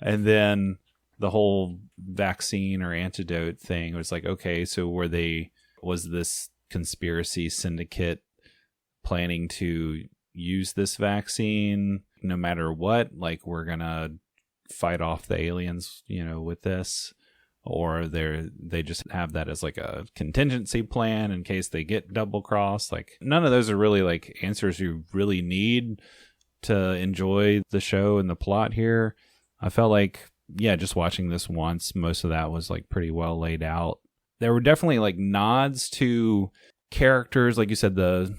And then the whole vaccine or antidote thing was like, okay, so was this conspiracy syndicate planning to use this vaccine no matter what? Like, we're gonna fight off the aliens, with this? Or they just have that as like a contingency plan in case they get double crossed? Like, none of those are really like answers you really need to enjoy the show and the plot here. I felt like, just watching this once, most of that was like pretty well laid out. There were definitely like nods to characters, like you said, the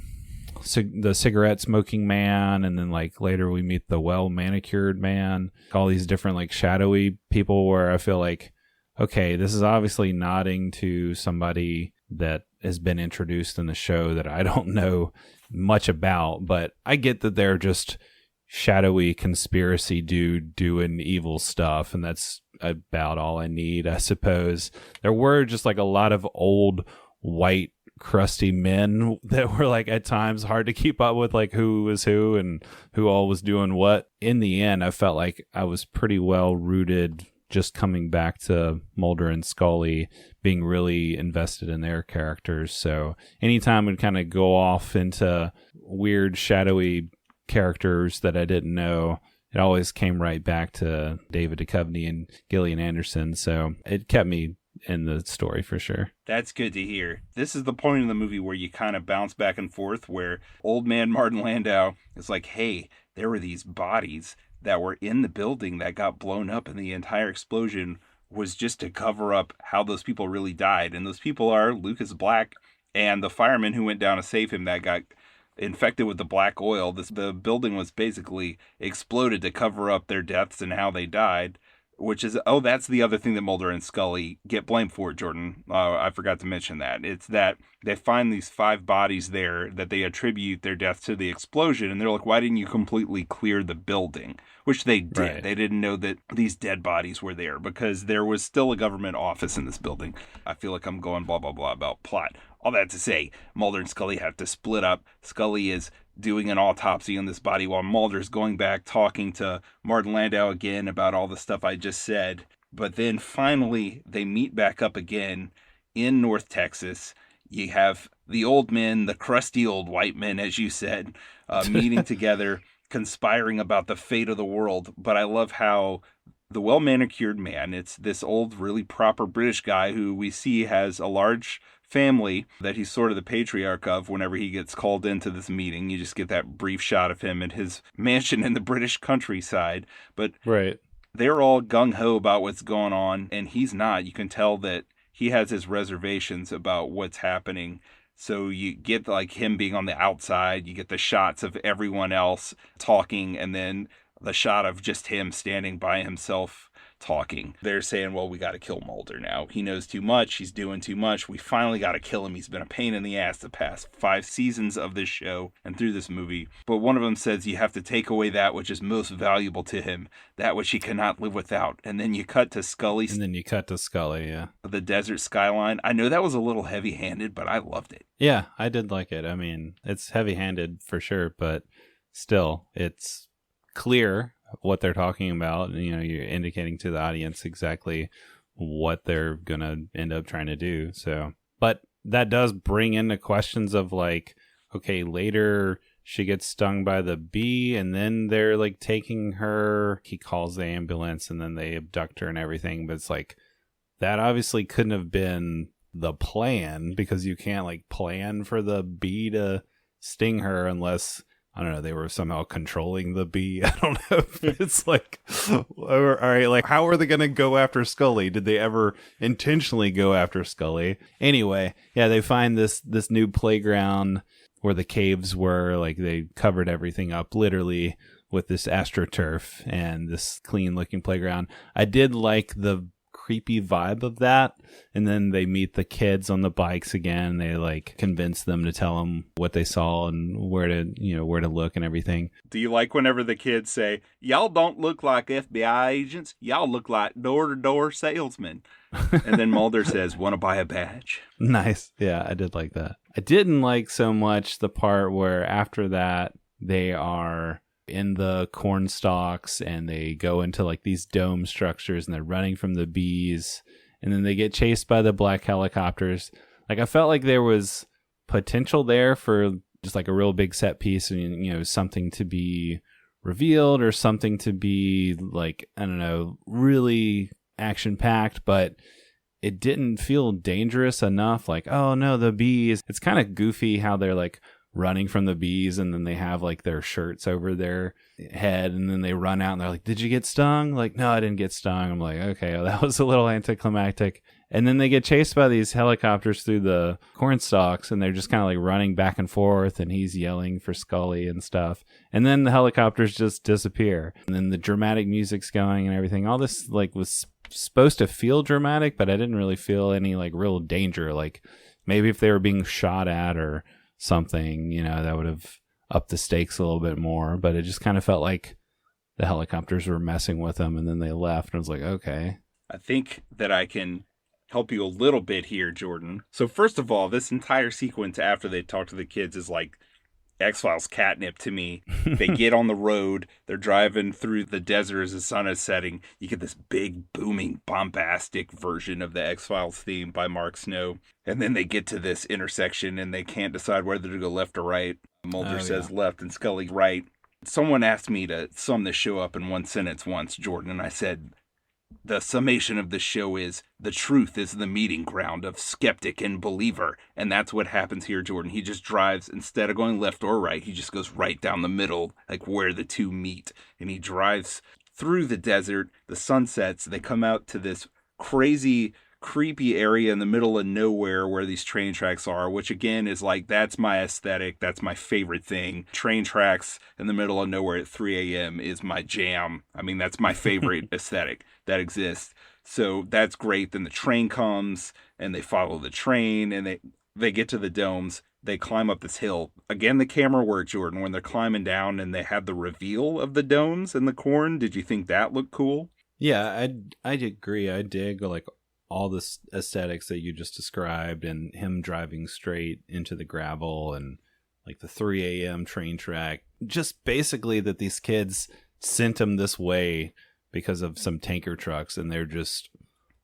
cigarette smoking man, and then like later we meet the well manicured man, all these different like shadowy people, where I feel like, okay, this is obviously nodding to somebody that has been introduced in the show that I don't know much about, but I get that they're just shadowy conspiracy dude doing evil stuff, and that's about all I need, I suppose. There were just like a lot of old white crusty men that were like at times hard to keep up with, like who was who and who all was doing what. In the end, I felt like I was pretty well rooted, just coming back to Mulder and Scully, being really invested in their characters. So anytime we'd kind of go off into weird shadowy characters that I didn't know, it always came right back to David Duchovny and Gillian Anderson. So it kept me in the story for sure. That's good to hear. This is the point in the movie where you kind of bounce back and forth, where old man Martin Landau is like, hey, there were these bodies that were in the building that got blown up, and the entire explosion was just to cover up how those people really died. And those people are Lucas Black and the fireman who went down to save him that got infected with the black oil. The building was basically exploded to cover up their deaths and how they died, which is, that's the other thing that Mulder and Scully get blamed for, Jordan. I forgot to mention that. It's that they find these 5 bodies there that they attribute their death to the explosion, and they're like, why didn't you completely clear the building? Which they did. Right. They didn't know that these dead bodies were there because there was still a government office in this building. I feel like I'm going blah, blah, blah about plot. All that to say, Mulder and Scully have to split up. Scully is doing an autopsy on this body while Mulder's going back talking to Martin Landau again about all the stuff I just said. But then finally they meet back up again in North Texas. You have the old men, the crusty old white men, as you said, meeting together, conspiring about the fate of the world. But I love how the well-manicured man, it's this old, really proper British guy who we see has a large family that he's sort of the patriarch of. Whenever he gets called into this meeting, you just get that brief shot of him at his mansion in the British countryside. But right, they're all gung-ho about what's going on, and he's not. You can tell that he has his reservations about what's happening. So you get like him being on the outside, you get the shots of everyone else talking, and then the shot of just him standing by himself talking. They're saying, well, we got to kill Mulder now. He knows too much. He's doing too much. We finally got to kill him. He's been a pain in the ass the past 5 seasons of this show and through this movie. But one of them says you have to take away that which is most valuable to him, that which he cannot live without. And then you cut to Scully. Yeah. The desert skyline. I know that was a little heavy-handed, but I loved it. Yeah, I did like it. I mean, it's heavy-handed for sure, but still, it's clear what they're talking about. You're indicating to the audience exactly what they're gonna end up trying to do. So, but that does bring into questions of like, okay, later she gets stung by the bee, and then they're like taking her. He calls the ambulance, and then they abduct her and everything. But it's like, that obviously couldn't have been the plan, because you can't like plan for the bee to sting her unless, I don't know, they were somehow controlling the bee. I don't know if it's like, all right, like how are they going to go after Scully? Did they ever intentionally go after Scully? Anyway, yeah, they find this new playground where the caves were. Like, they covered everything up literally with this astroturf and this clean looking playground. I did like the creepy vibe of that. And then they meet the kids on the bikes again. They like convince them to tell them what they saw and where to look and everything. Do you like whenever the kids say, "Y'all don't look like FBI agents. Y'all look like door-to-door salesmen"? And then Mulder says, "Want to buy a badge?" Nice. Yeah, I did like that. I didn't like so much the part where after that they are in the corn stalks and they go into like these dome structures and they're running from the bees and then they get chased by the black helicopters. Like I felt like there was potential there for just like a real big set piece and something to be revealed or something to be like, I don't know, really action packed, but it didn't feel dangerous enough. Like, oh no, the bees. It's kind of goofy how they're like running from the bees and then they have like their shirts over their head and then they run out and they're like, "Did you get stung?" Like, "No, I didn't get stung." I'm like, okay, well, that was a little anticlimactic. And then they get chased by these helicopters through the corn stalks and they're just kind of like running back and forth and he's yelling for Scully and stuff. And then the helicopters just disappear. And then the dramatic music's going and everything. All this like was supposed to feel dramatic, but I didn't really feel any like real danger. Like maybe if they were being shot at or something, that would have upped the stakes a little bit more, but it just kind of felt like the helicopters were messing with them and then they left and I was like, okay. I think that I can help you a little bit here, Jordan. So first of all, this entire sequence after they talk to the kids is like X-File's catnip to me. They get on the road. They're driving through the desert as the sun is setting. You get this big, booming, bombastic version of the X-Files theme by Mark Snow. And then they get to this intersection and they can't decide whether to go left or right. Mulder says left and Scully right. Someone asked me to sum this show up in one sentence once, Jordan, and I said, the summation of the show is, the truth is the meeting ground of skeptic and believer. And that's what happens here, Jordan. He just drives, instead of going left or right, he just goes right down the middle, like where the two meet. And he drives through the desert, the sun sets, they come out to this crazy, creepy area in the middle of nowhere where these train tracks are, which again is like, that's my aesthetic. That's my favorite thing. Train tracks in the middle of nowhere at 3 a.m. is my jam. I mean, that's my favorite aesthetic that exists. So that's great. Then the train comes and they follow the train and they get to the domes. They climb up this hill. Again, the camera work, Jordan, when they're climbing down and they have the reveal of the domes and the corn. Did you think that looked cool? Yeah, I agree. I dig like all the aesthetics that you just described and him driving straight into the gravel and like the 3 a.m. train track. Just basically that these kids sent him this way because of some tanker trucks. And they're just,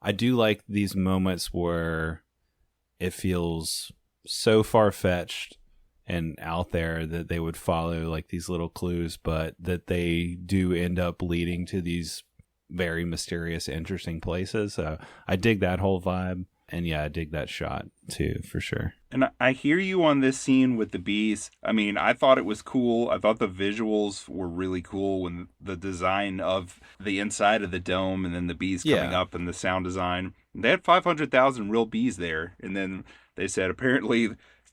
I do like these moments where it feels so far-fetched and out there that they would follow like these little clues, but that they do end up leading to these very mysterious, interesting places. So I dig that whole vibe. And yeah, I dig that shot too, for sure. And I hear you on this scene with the bees. I mean, I thought it was cool. I thought the visuals were really cool when the design of the inside of the dome and then the bees coming up and the sound design. They had 500,000 real bees there. And then they said apparently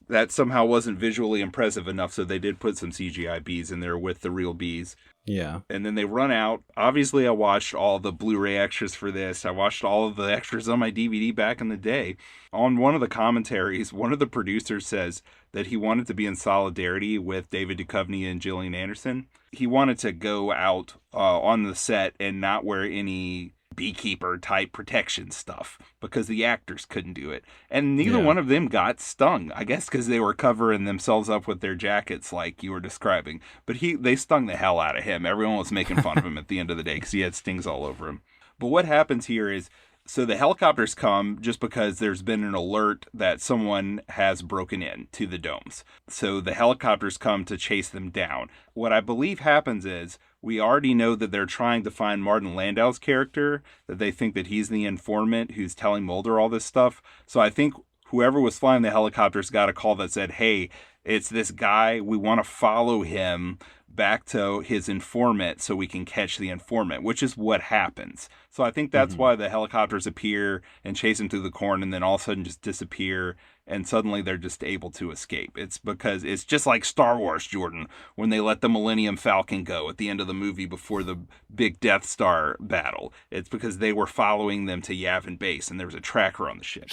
that somehow wasn't visually impressive enough. So they did put some CGI bees in there with the real bees. Yeah. And then they run out. Obviously, I watched all the Blu-ray extras for this. I watched all of the extras on my DVD back in the day. On one of the commentaries, one of the producers says that he wanted to be in solidarity with David Duchovny and Gillian Anderson. He wanted to go out on the set and not wear any beekeeper type protection stuff because the actors couldn't do it, and neither one of them got stung, I guess because they were covering themselves up with their jackets like you were describing, but they stung the hell out of him. Everyone was making fun of him at the end of the day because he had stings all over him. But what happens here is, so the helicopters come just because there's been an alert that someone has broken in to the domes. So the helicopters come to chase them down. What I believe happens is we already know that they're trying to find Martin Landau's character, that they think that he's the informant who's telling Mulder all this stuff. So I think whoever was flying the helicopters got a call that said, hey, it's this guy. We want to follow him, back to his informant so we can catch the informant, which is what happens. So I think that's why the helicopters appear and chase him through the corn and then all of a sudden just disappear and suddenly they're just able to escape. It's because it's just like Star Wars, Jordan, when they let the Millennium Falcon go at the end of the movie before the big Death Star battle. It's because they were following them to Yavin Base and there was a tracker on the ship.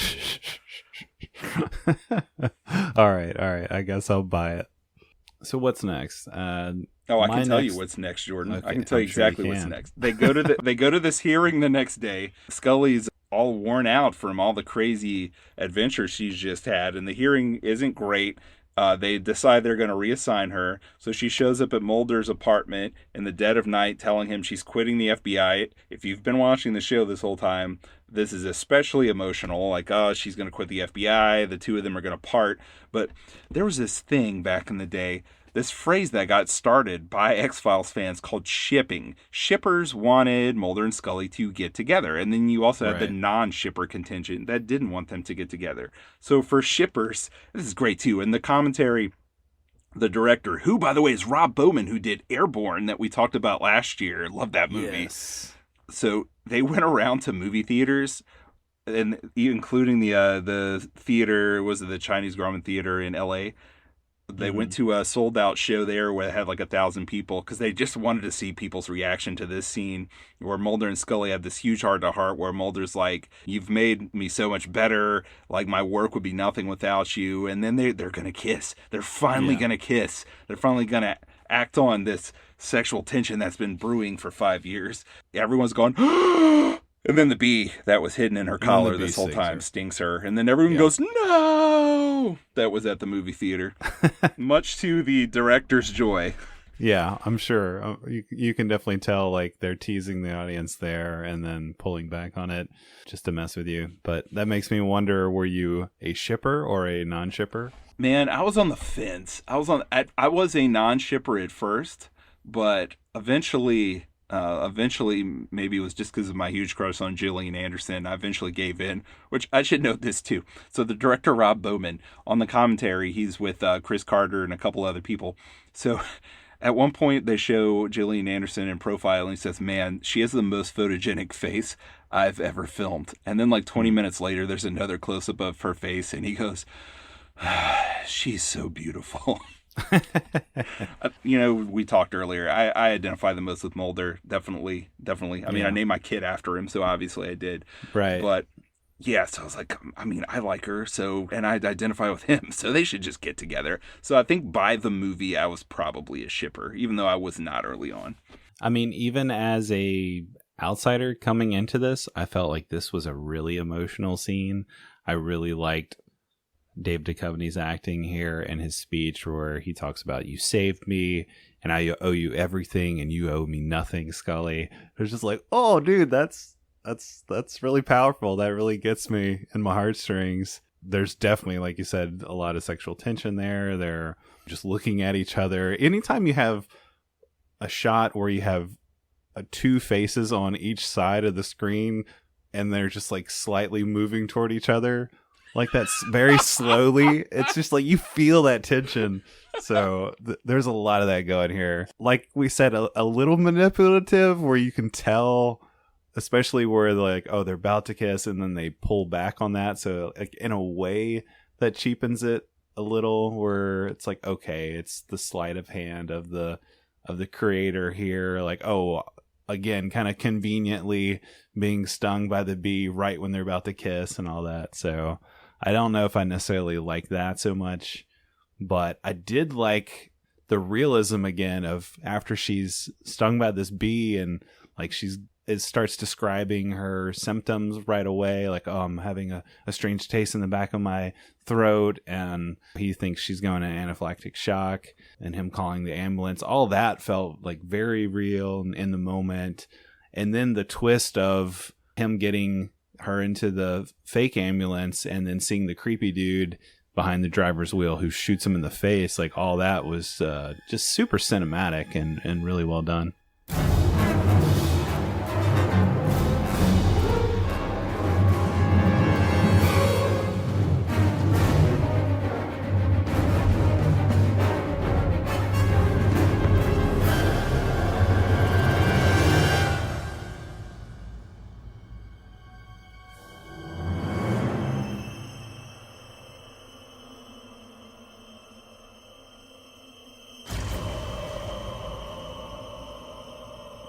All right. I guess I'll buy it. So what's next? I can tell you what's next, Jordan. Okay, I can tell you exactly what's next. They go to this hearing the next day. Scully's all worn out from all the crazy adventures she's just had, and the hearing isn't great. They decide they're going to reassign her. So she shows up at Mulder's apartment in the dead of night telling him she's quitting the FBI. If you've been watching the show this whole time, this is especially emotional. Like, she's going to quit the FBI. The two of them are going to part. But there was this thing back in the day, this phrase that got started by X-Files fans called shipping. Shippers wanted Mulder and Scully to get together. And then you also had the non-shipper contingent that didn't want them to get together. So for shippers, this is great too. In the commentary, the director, who by the way is Rob Bowman, who did Airborne that we talked about last year. Love that movie. Yes. So they went around to movie theaters, and including the theater, was it the Chinese Grauman Theater in L.A.? They went to a sold-out show there where it had like 1,000 people because they just wanted to see people's reaction to this scene where Mulder and Scully have this huge heart-to-heart where Mulder's like, you've made me so much better, like my work would be nothing without you, and then they're going to kiss. They're finally going to kiss. They're finally going to act on this sexual tension that's been brewing for 5 years. Everyone's going, and then the bee that was hidden in her collar this whole time stings her. And then everyone goes, no! That was at the movie theater. Much to the director's joy. Yeah, I'm sure. You can definitely tell like they're teasing the audience there and then pulling back on it just to mess with you. But that makes me wonder, were you a shipper or a non-shipper? Man, I was on the fence. I was a non-shipper at first, but eventually maybe it was just because of my huge crush on Gillian Anderson, I eventually gave in, which I should note this too. So the director, Rob Bowman, on the commentary, he's with Chris Carter and a couple other people. So at one point they show Gillian Anderson in profile and he says, man, she has the most photogenic face I've ever filmed. And then like 20 minutes later, there's another close-up of her face and he goes, she's so beautiful. We talked earlier. I identify the most with Mulder. Definitely. I mean, I named my kid after him, so obviously I did. Right. But yeah, so I was like, I mean, I like her, and I identify with him, so they should just get together. So I think by the movie, I was probably a shipper, even though I was not early on. I mean, even as a outsider coming into this, I felt like this was a really emotional scene. I really liked Dave Duchovny's acting here and his speech where he talks about, you saved me and I owe you everything and you owe me nothing, Scully. It was just like, oh dude, that's really powerful. That really gets me in my heartstrings. There's definitely, like you said, a lot of sexual tension there. They're just looking at each other. Anytime you have a shot where you have two faces on each side of the screen and they're just like slightly moving toward each other, like that's very slowly, it's just like you feel that tension. So there's a lot of that going here. Like we said, a little manipulative where you can tell, especially where they're like, oh, they're about to kiss and then they pull back on that. So like in a way that cheapens it a little, where it's like, okay, it's the sleight of hand of the creator here. Like, oh, again, kind of conveniently being stung by the bee right when they're about to kiss and all that. So I don't know if I necessarily like that so much, but I did like the realism again of after she's stung by this bee and like it starts describing her symptoms right away. Like, oh, I'm having a strange taste in the back of my throat. And he thinks she's going to anaphylactic shock and him calling the ambulance. All that felt like very real in the moment. And then the twist of him getting her into the fake ambulance and then seeing the creepy dude behind the driver's wheel who shoots him in the face. Like all that was just super cinematic and really well done.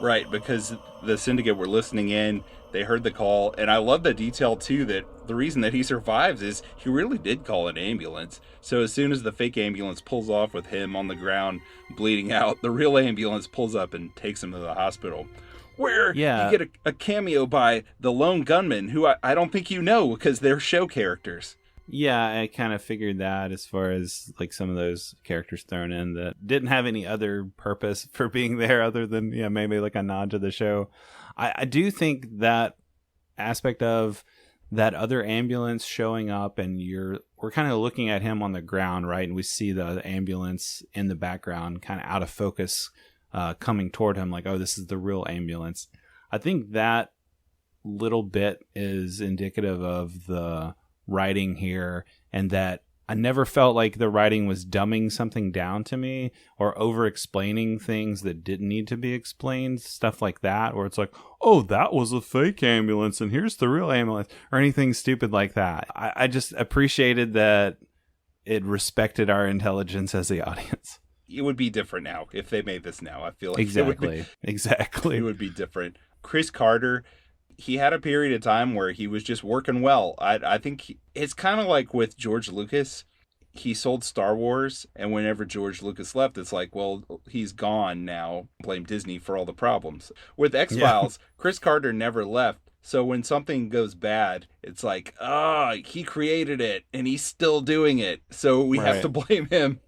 Right, because the syndicate were listening in, they heard the call, and I love the detail too that the reason that he survives is he really did call an ambulance. So as soon as the fake ambulance pulls off with him on the ground bleeding out, the real ambulance pulls up and takes him to the hospital. Where you get a cameo by the lone gunman, who I don't think you know because they're show characters. Yeah, I kind of figured that as far as like some of those characters thrown in that didn't have any other purpose for being there other than maybe like a nod to the show. I do think that aspect of that other ambulance showing up and we're kind of looking at him on the ground, right? And we see the ambulance in the background kind of out of focus coming toward him like, oh, this is the real ambulance. I think that little bit is indicative of the writing here, and that I never felt like the writing was dumbing something down to me or over explaining things that didn't need to be explained, stuff like that, where it's like, oh, that was a fake ambulance and here's the real ambulance, or anything stupid like that. I just appreciated that it respected our intelligence as the audience. It would be different now if they made this now. I feel like exactly it would be different. Chris Carter, he had a period of time where he was just working well. I think it's kind of like with George Lucas. He sold Star Wars, and whenever George Lucas left, it's like, well, he's gone now. Blame Disney for all the problems. With X-Files, Chris Carter never left. So when something goes bad, it's like, he created it, and he's still doing it. So we have to blame him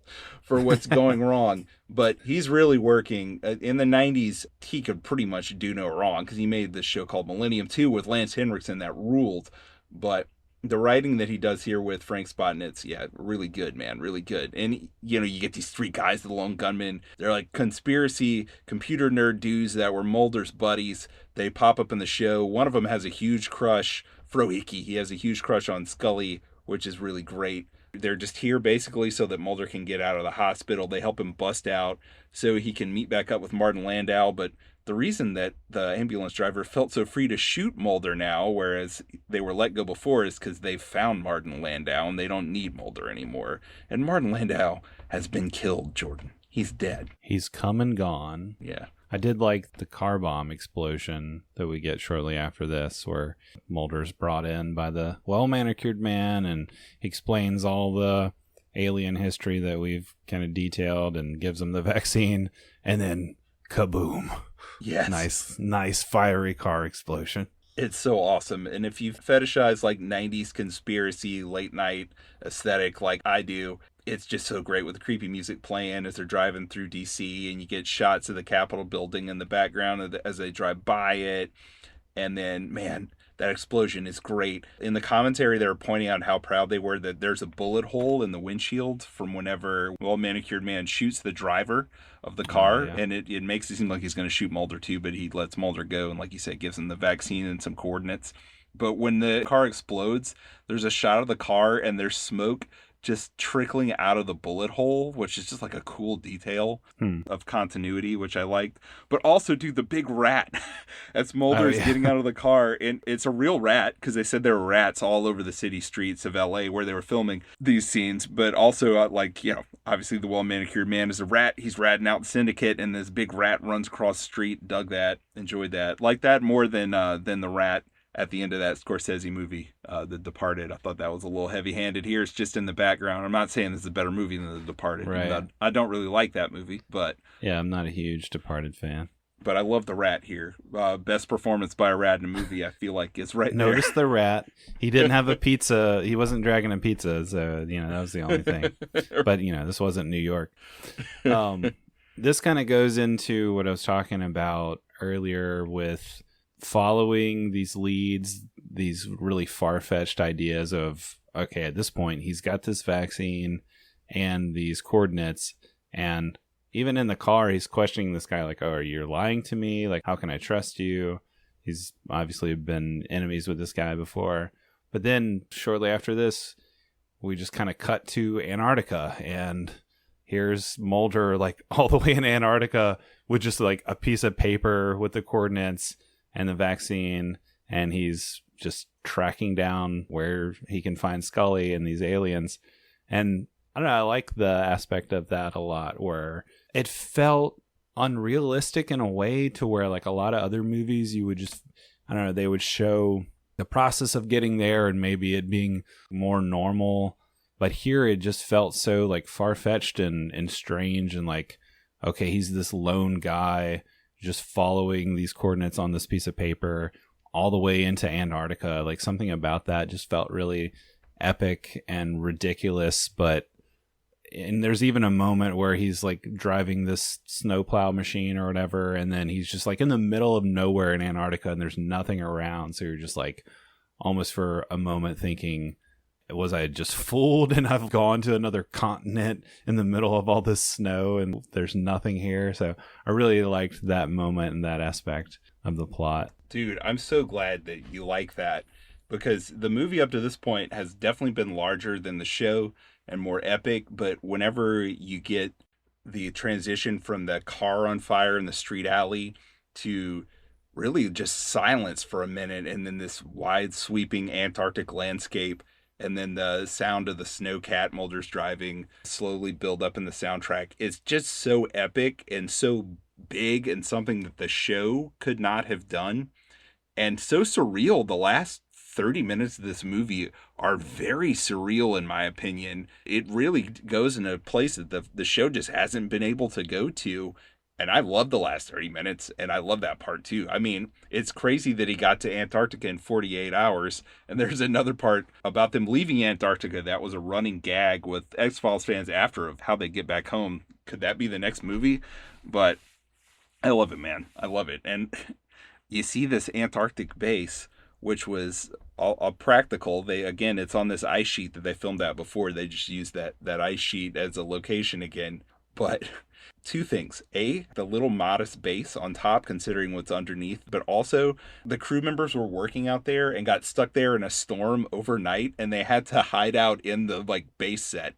for what's going wrong. But he's really working. In the 90s, he could pretty much do no wrong because he made this show called Millennium 2 with Lance Henriksen that ruled. But the writing that he does here with Frank Spotnitz, really good, man, really good. And, you get these three guys, the lone gunmen. They're like conspiracy computer nerd dudes that were Mulder's buddies. They pop up in the show. One of them has a huge crush, Frohike. He has a huge crush on Scully, which is really great. They're just here basically so that Mulder can get out of the hospital. They help him bust out so he can meet back up with Martin Landau. But the reason that the ambulance driver felt so free to shoot Mulder now, whereas they were let go before, is because they've found Martin Landau and they don't need Mulder anymore. And Martin Landau has been killed, Jordan. He's dead. He's come and gone. Yeah. I did like the car bomb explosion that we get shortly after this, where Mulder's brought in by the well-manicured man and explains all the alien history that we've kind of detailed and gives him the vaccine, and then kaboom. Yes. Nice fiery car explosion. It's so awesome. And if you fetishize like 90s conspiracy late night aesthetic like I do, it's just so great with the creepy music playing as they're driving through DC, and you get shots of the Capitol building in the background as they drive by it. And then, man, that explosion is great. In the commentary, they were pointing out how proud they were that there's a bullet hole in the windshield from whenever well-manicured man shoots the driver of the car. And it makes it seem like he's going to shoot Mulder too, but he lets Mulder go. And like you said, gives him the vaccine and some coordinates. But when the car explodes, there's a shot of the car and there's smoke just trickling out of the bullet hole, which is just like a cool detail of continuity, which I liked. But also, dude, the big rat as Mulder's getting out of the car. And it's a real rat, because they said there were rats all over the city streets of LA where they were filming these scenes. But also, obviously the well-manicured man is a rat. He's ratting out the syndicate, and this big rat runs across the street. Dug that. Enjoyed that. Like that more than the rat at the end of that Scorsese movie, The Departed. I thought that was a little heavy-handed. Here it's just in the background. I'm not saying this is a better movie than The Departed. Right. I don't really like that movie, but... Yeah, I'm not a huge Departed fan. But I love the rat here. Best performance by a rat in a movie, I feel like, is right there. Notice the rat. He didn't have a pizza. He wasn't dragging a pizza, so, that was the only thing. But, this wasn't New York. This kind of goes into what I was talking about earlier with following these leads, these really far-fetched ideas of, okay, at this point, he's got this vaccine and these coordinates, and even in the car, he's questioning this guy like, oh, are you lying to me? Like, how can I trust you? He's obviously been enemies with this guy before. But then shortly after this, we just kind of cut to Antarctica, and here's Mulder like all the way in Antarctica with just like a piece of paper with the coordinates and the vaccine, and he's just tracking down where he can find Scully and these aliens. And I don't know, I like the aspect of that a lot, where it felt unrealistic in a way to where like a lot of other movies you would just, I don't know, they would show the process of getting there and maybe it being more normal. But here it just felt so like far-fetched and strange and like, okay, he's this lone guy just following these coordinates on this piece of paper all the way into Antarctica. Like something about that just felt really epic and ridiculous. And there's even a moment where he's like driving this snowplow machine or whatever, and then he's just like in the middle of nowhere in Antarctica and there's nothing around. So you're just like almost for a moment thinking, was I just fooled and I've gone to another continent in the middle of all this snow and there's nothing here? So I really liked that moment and that aspect of the plot. Dude, I'm so glad that you like that, because the movie up to this point has definitely been larger than the show and more epic. But whenever you get the transition from the car on fire in the street alley to really just silence for a minute, and then this wide sweeping Antarctic landscape, and then the sound of the snowcat Mulder's driving slowly build up in the soundtrack, it's just so epic and so big and something that the show could not have done. And so surreal. The last 30 minutes of this movie are very surreal, in my opinion. It really goes in a place that the show just hasn't been able to go to. And I love the last 30 minutes, and I love that part too. I mean, it's crazy that he got to Antarctica in 48 hours. And there's another part about them leaving Antarctica that was a running gag with X-Files fans after of how they get back home. Could that be the next movie? But I love it, man. I love it. And you see this Antarctic base, which was all practical. It's on this ice sheet that they filmed at before. They just used that ice sheet as a location again. But two things. A, the little modest base on top, considering what's underneath. But also, the crew members were working out there and got stuck there in a storm overnight, and they had to hide out in the base set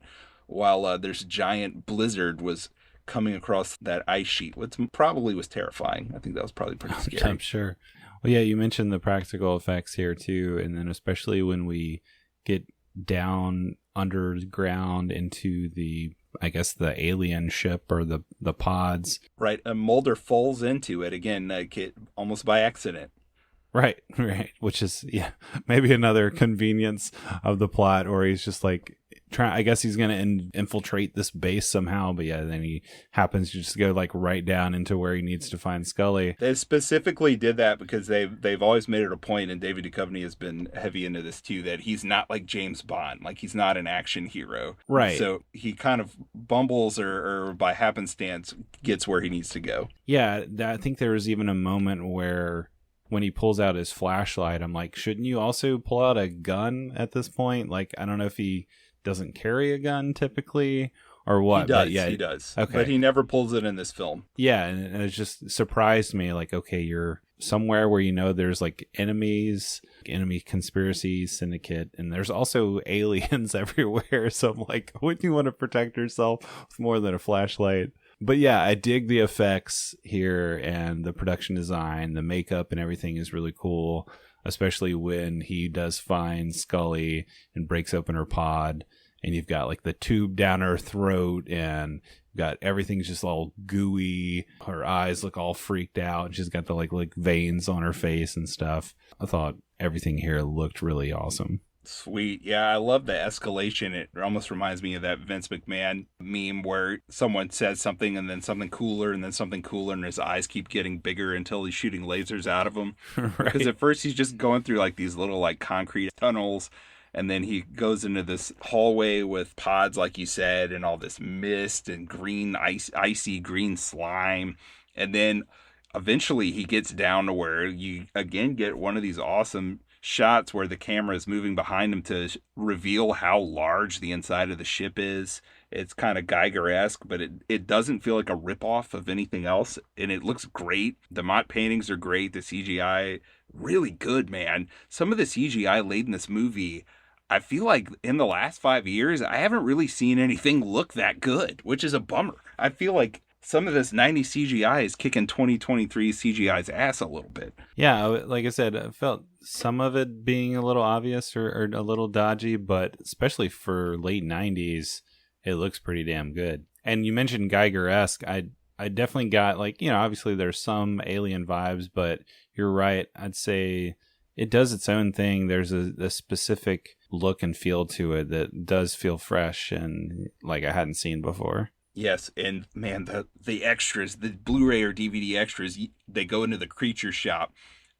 while this giant blizzard was coming across that ice sheet, which probably was terrifying. I think that was probably pretty scary. I'm sure. Well, yeah, you mentioned the practical effects here too, and then especially when we get down underground into the alien ship or the pods. Right, and Mulder falls into it again, almost by accident. Right, which is, yeah, maybe another convenience of the plot, or he's just like I guess he's going to infiltrate this base somehow, but yeah, then he happens to just go right down into where he needs to find Scully. They specifically did that because they've always made it a point, and David Duchovny has been heavy into this too, that he's not like James Bond, he's not an action hero. Right. So he kind of bumbles or by happenstance gets where he needs to go. Yeah, I think there was even a moment where when he pulls out his flashlight, I'm like, shouldn't you also pull out a gun at this point? I don't know if he doesn't carry a gun typically or what. He does. Okay. But he never pulls it in this film. Yeah, and it just surprised me, okay, you're somewhere where there's enemies, enemy conspiracy syndicate, and there's also aliens everywhere. So I'm like, wouldn't you want to protect yourself with more than a flashlight? But yeah, I dig the effects here and the production design, the makeup and everything is really cool, especially when he does find Scully and breaks open her pod, and you've got the tube down her throat, and got everything's just all gooey. Her eyes look all freaked out, and she's got the veins on her face and stuff. I thought everything here looked really awesome. Sweet. Yeah, I love the escalation. It almost reminds me of that Vince McMahon meme where someone says something and then something cooler and then something cooler, and his eyes keep getting bigger until he's shooting lasers out of them. Right. Because at first he's just going through these little concrete tunnels, and then he goes into this hallway with pods, like you said, and all this mist and green icy green slime. And then eventually he gets down to where you again get one of these awesome shots where the camera is moving behind him to reveal how large the inside of the ship is. It's kind of Geiger-esque, but it doesn't feel like a ripoff of anything else, and it looks great. The matte paintings are great. The CGI, really good, man. Some of the CGI laid in this movie, I feel like in the last 5 years, I haven't really seen anything look that good, which is a bummer. I feel like some of this 90s CGI is kicking 2023 CGI's ass a little bit. Yeah, like I said, I felt some of it being a little obvious or a little dodgy, but especially for late 90s, it looks pretty damn good. And you mentioned Geiger-esque. I definitely got, like, obviously there's some alien vibes, but you're right. I'd say it does its own thing. There's a specific look and feel to it that does feel fresh and like I hadn't seen before. Yes, and man, the extras, the Blu-ray or DVD extras, they go into the creature shop.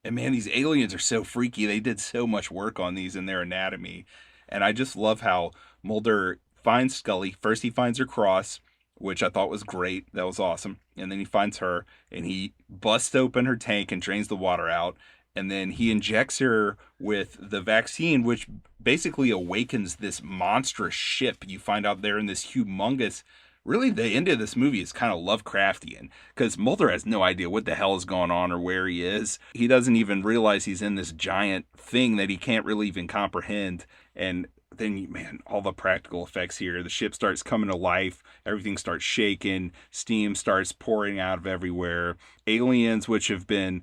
And man, these aliens are so freaky. They did so much work on these in their anatomy. And I just love how Mulder finds Scully. First he finds her cross, which I thought was great. That was awesome. And then he finds her and he busts open her tank and drains the water out. And then he injects her with the vaccine, which basically awakens this monstrous ship. You find out they're in this humongous... Really, the end of this movie is kind of Lovecraftian because Mulder has no idea what the hell is going on or where he is. He doesn't even realize he's in this giant thing that he can't really even comprehend. And then, man, all the practical effects here. The ship starts coming to life. Everything starts shaking. Steam starts pouring out of everywhere. Aliens, which have been...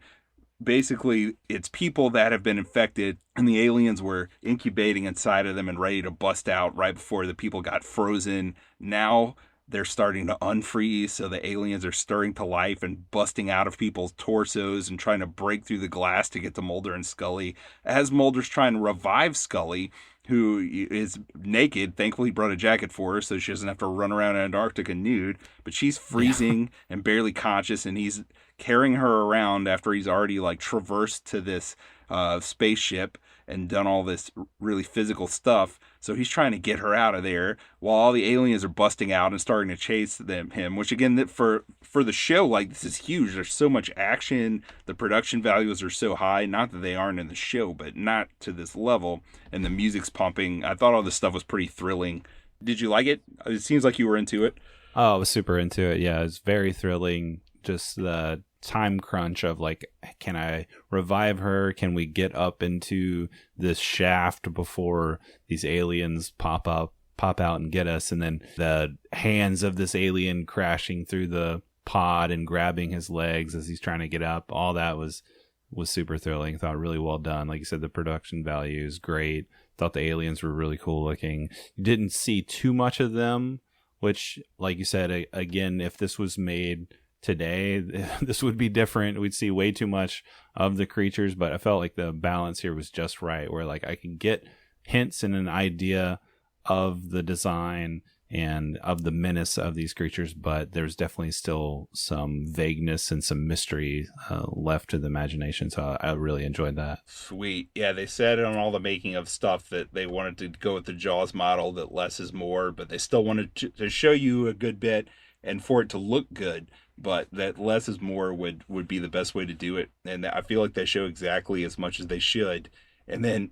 Basically, it's people that have been infected, and the aliens were incubating inside of them and ready to bust out right before the people got frozen. Now they're starting to unfreeze, so the aliens are stirring to life and busting out of people's torsos and trying to break through the glass to get to Mulder and Scully. As Mulder's trying to revive Scully, who is naked, thankfully he brought a jacket for her so she doesn't have to run around Antarctica nude, but she's freezing and barely conscious, and he's carrying her around after he's already like traversed to this spaceship and done all this really physical stuff. So he's trying to get her out of there while all the aliens are busting out and starting to chase him, which again, for the show, like, this is huge. There's so much action. The production values are so high. Not that they aren't in the show, but not to this level. And the music's pumping. I thought all this stuff was pretty thrilling. Did you like it? It seems like you were into it. Oh, I was super into it. Yeah, it was very thrilling. Just the time crunch of like, can I revive her? Can we get up into this shaft before these aliens pop out and get us? And then the hands of this alien crashing through the pod and grabbing his legs as he's trying to get up. All that was super thrilling. Thought really well done. Like you said, the production value is great. Thought the aliens were really cool looking. You didn't see too much of them, which, like you said, again, if this was made today, this would be different. We'd see way too much of the creatures, but I felt like the balance here was just right, where like I could get hints and an idea of the design and of the menace of these creatures, but there's definitely still some vagueness and some mystery left to the imagination. So I really enjoyed that. Sweet. Yeah, they said on all the making of stuff that they wanted to go with the Jaws model, that less is more, but they still wanted to show you a good bit and for it to look good, but that less is more would be the best way to do it. And I feel like they show exactly as much as they should. And then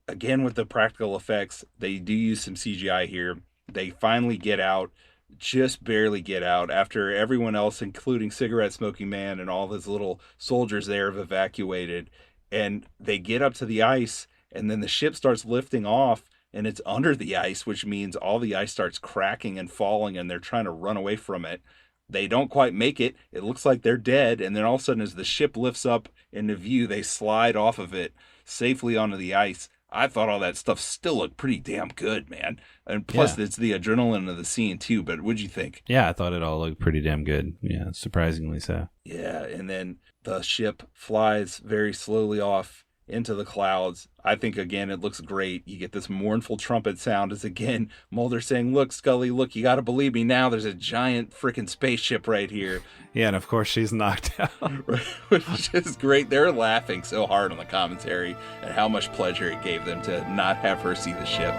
again, with the practical effects, they do use some CGI here. They finally get out, just barely get out, after everyone else, including Cigarette Smoking Man and all his little soldiers there, have evacuated. And they get up to the ice, and then the ship starts lifting off, and it's under the ice, which means all the ice starts cracking and falling, and they're trying to run away from it. They don't quite make it. It looks like they're dead, and then all of a sudden, as the ship lifts up into view, they slide off of it safely onto the ice. I thought all that stuff still looked pretty damn good, man. And plus, It's the adrenaline of the scene, too. But what'd you think? Yeah, I thought it all looked pretty damn good. Yeah, surprisingly so. Yeah, and then the ship flies very slowly off into the clouds. I think, again, it looks great. You get this mournful trumpet sound as, again, Mulder saying, "Look, Scully, look, you got to believe me now. There's a giant freaking spaceship right here." Yeah, and of course she's knocked out. Which is great. They're laughing so hard on the commentary at how much pleasure it gave them to not have her see the ship.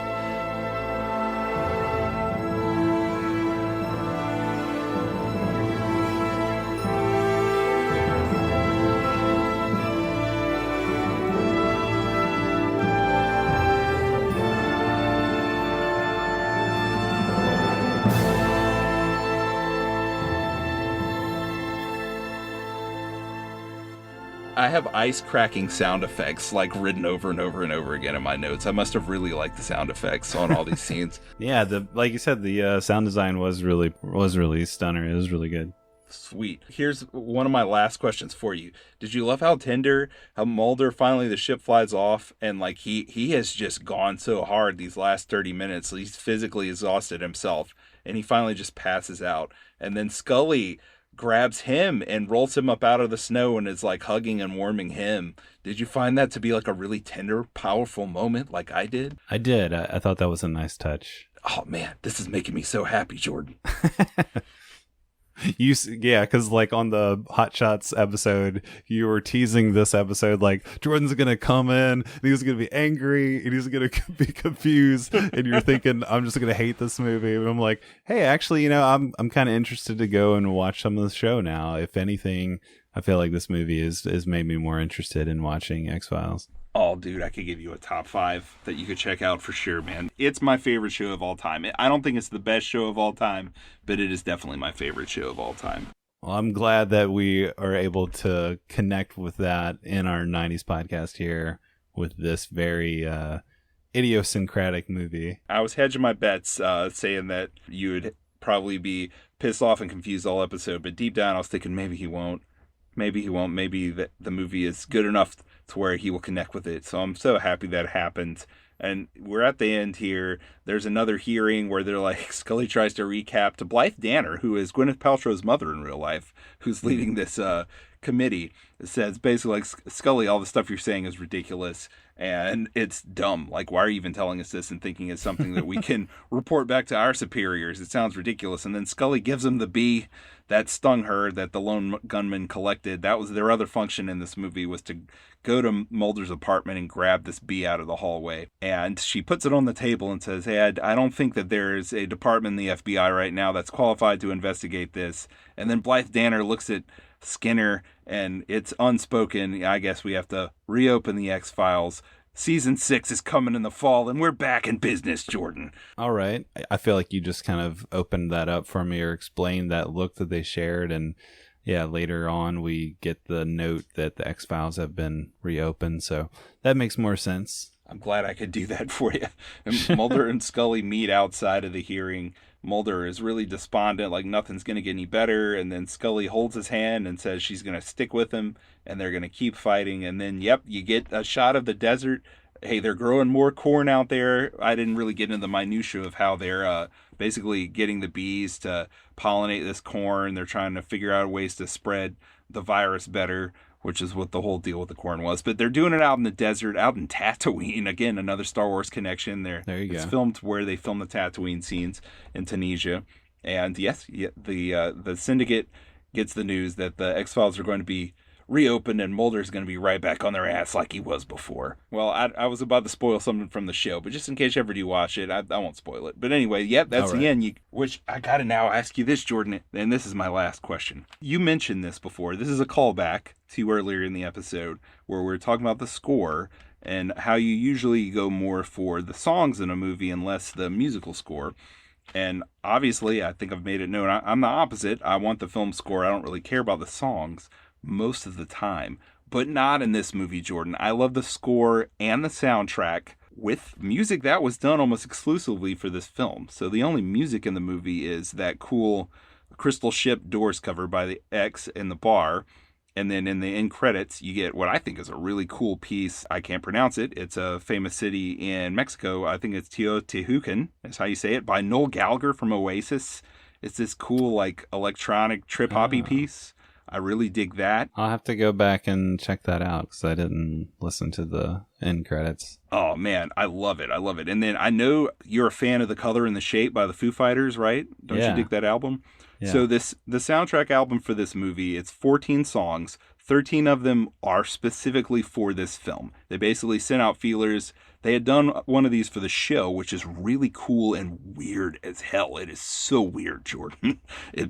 I have ice cracking sound effects like written over and over and over again in my notes. I must have really liked the sound effects on all these scenes. Yeah, like you said, the sound design was really stunner. It was really good. Sweet. Here's one of my last questions for you. Did you love how Mulder finally, the ship flies off, and like he has just gone so hard these last 30 minutes. He's physically exhausted himself, and he finally just passes out. And then Scully grabs him and rolls him up out of the snow and is like hugging and warming him. Did you find that to be like a really tender, powerful moment like I did? I did. I thought that was a nice touch. Oh man, this is making me so happy, Jordan. Yeah, because like on the Hot Shots episode, you were teasing this episode like Jordan's gonna come in and he's gonna be angry and he's gonna be confused, and you're thinking I'm just gonna hate this movie. And I'm like, hey, actually, I'm kind of interested to go and watch some of the show now. If anything, I feel like this movie is made me more interested in watching X-Files. Oh, dude, I could give you a top 5 that you could check out for sure, man. It's my favorite show of all time. I don't think it's the best show of all time, but it is definitely my favorite show of all time. Well, I'm glad that we are able to connect with that in our 90s podcast here with this very idiosyncratic movie. I was hedging my bets saying that you would probably be pissed off and confused all episode, but deep down I was thinking maybe he won't. Maybe he won't. Maybe the movie is good enough to where he will connect with it. So I'm so happy that happened. And we're at the end here. There's another hearing where they're like, Scully tries to recap to Blythe Danner, who is Gwyneth Paltrow's mother in real life, who's leading this committee. It says basically like, Scully, all the stuff you're saying is ridiculous and it's dumb. Like, why are you even telling us this and thinking it's something that we can report back to our superiors? It sounds ridiculous. And then Scully gives him the B that stung her, that the lone gunman collected. That was their other function in this movie, was to go to Mulder's apartment and grab this bee out of the hallway. And she puts it on the table and says, hey, I don't think that there's a department in the FBI right now that's qualified to investigate this. And then Blythe Danner looks at Skinner and it's unspoken. I guess we have to reopen the X-Files. Season 6 is coming in the fall, and we're back in business, Jordan. All right. I feel like you just kind of opened that up for me or explained that look that they shared. And yeah, later on we get the note that the X-Files have been reopened. So that makes more sense. I'm glad I could do that for you. And Mulder and Scully meet outside of the hearing. Mulder is really despondent, like nothing's going to get any better. And then Scully holds his hand and says she's going to stick with him and they're going to keep fighting. And then, yep, you get a shot of the desert. Hey, they're growing more corn out there. I didn't really get into the minutia of how they're basically getting the bees to pollinate this corn. They're trying to figure out ways to spread the virus better, which is what the whole deal with the corn was. But they're doing it out in the desert, out in Tatooine. Again, another Star Wars connection there. There you go. It's filmed where they film the Tatooine scenes in Tunisia. And yes, the Syndicate gets the news that the X-Files are going to be reopened and Mulder's going to be right back on their ass like he was before. Well, I was about to spoil something from the show, but just in case you ever do watch it, I won't spoil it. But anyway, yep, that's the end. Which I got to now ask you this, Jordan, and this is my last question. You mentioned this before. This is a callback to earlier in the episode where we're talking about the score and how you usually go more for the songs in a movie and less the musical score. And obviously, I think I've made it known, I'm the opposite. I want the film score. I don't really care about the songs most of the time, but not in this movie, Jordan. I love the score and the soundtrack with music that was done almost exclusively for this film. So the only music in the movie is that cool Crystal Ship Doors cover by the X in the bar. And then in the end credits, you get what I think is a really cool piece. I can't pronounce it. It's a famous city in Mexico. I think it's Teotihuacan, is how you say it, by Noel Gallagher from Oasis. It's this cool, like, electronic trip-hoppy piece. I really dig that. I'll have to go back and check that out because I didn't listen to the end credits. Oh, man, I love it. I love it. And then I know you're a fan of The Color and the Shape by the Foo Fighters, right? Don't you dig that album? Yeah. So the soundtrack album for this movie, it's 14 songs. 13 of them are specifically for this film. They basically sent out feelers. They had done one of these for the show, which is really cool and weird as hell. It is so weird, Jordan,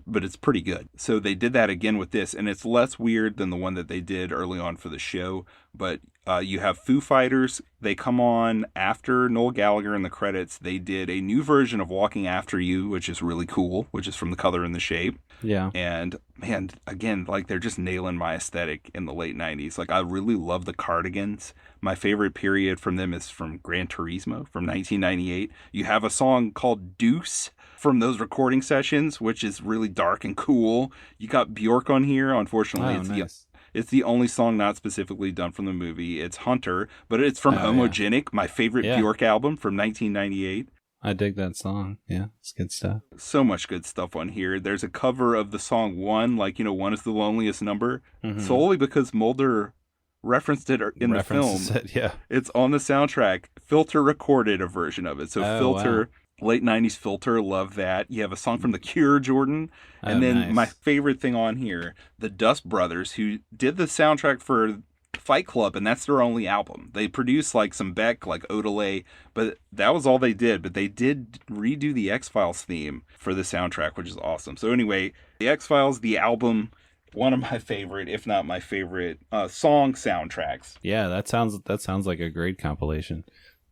but it's pretty good. So they did that again with this, and it's less weird than the one that they did early on for the show. But you have Foo Fighters. They come on after Noel Gallagher in the credits. They did a new version of Walking After You, which is really cool, which is from The Color and the Shape. Yeah. And man, again, like they're just nailing my aesthetic in the late 90s. Like I really love the Cardigans. My favorite period from them is from Gran Turismo from 1998. You have a song called Deuce from those recording sessions, which is really dark and cool. You got Bjork on here. Unfortunately, it's the only song not specifically done from the movie. It's Hunter, but it's from Homogenic, my favorite Bjork album from 1998. I dig that song. Yeah, it's good stuff. So much good stuff on here. There's a cover of the song One, like, One is the Loneliest Number, solely because Mulder referenced it in the film. Yeah. It's on the soundtrack. Filter recorded a version of it. So Filter, wow. Late 90s Filter, love that. You have a song from The Cure, Jordan. And then nice. My favorite thing on here, the Dust Brothers, who did the soundtrack for Fight Club, and that's their only album. They produced like some Beck, like Odelay, but that was all they did. But they did redo the X-Files theme for the soundtrack, which is awesome. So anyway, the X-Files, the album, one of my favorite, if not my favorite, song soundtracks. Yeah, that sounds like a great compilation.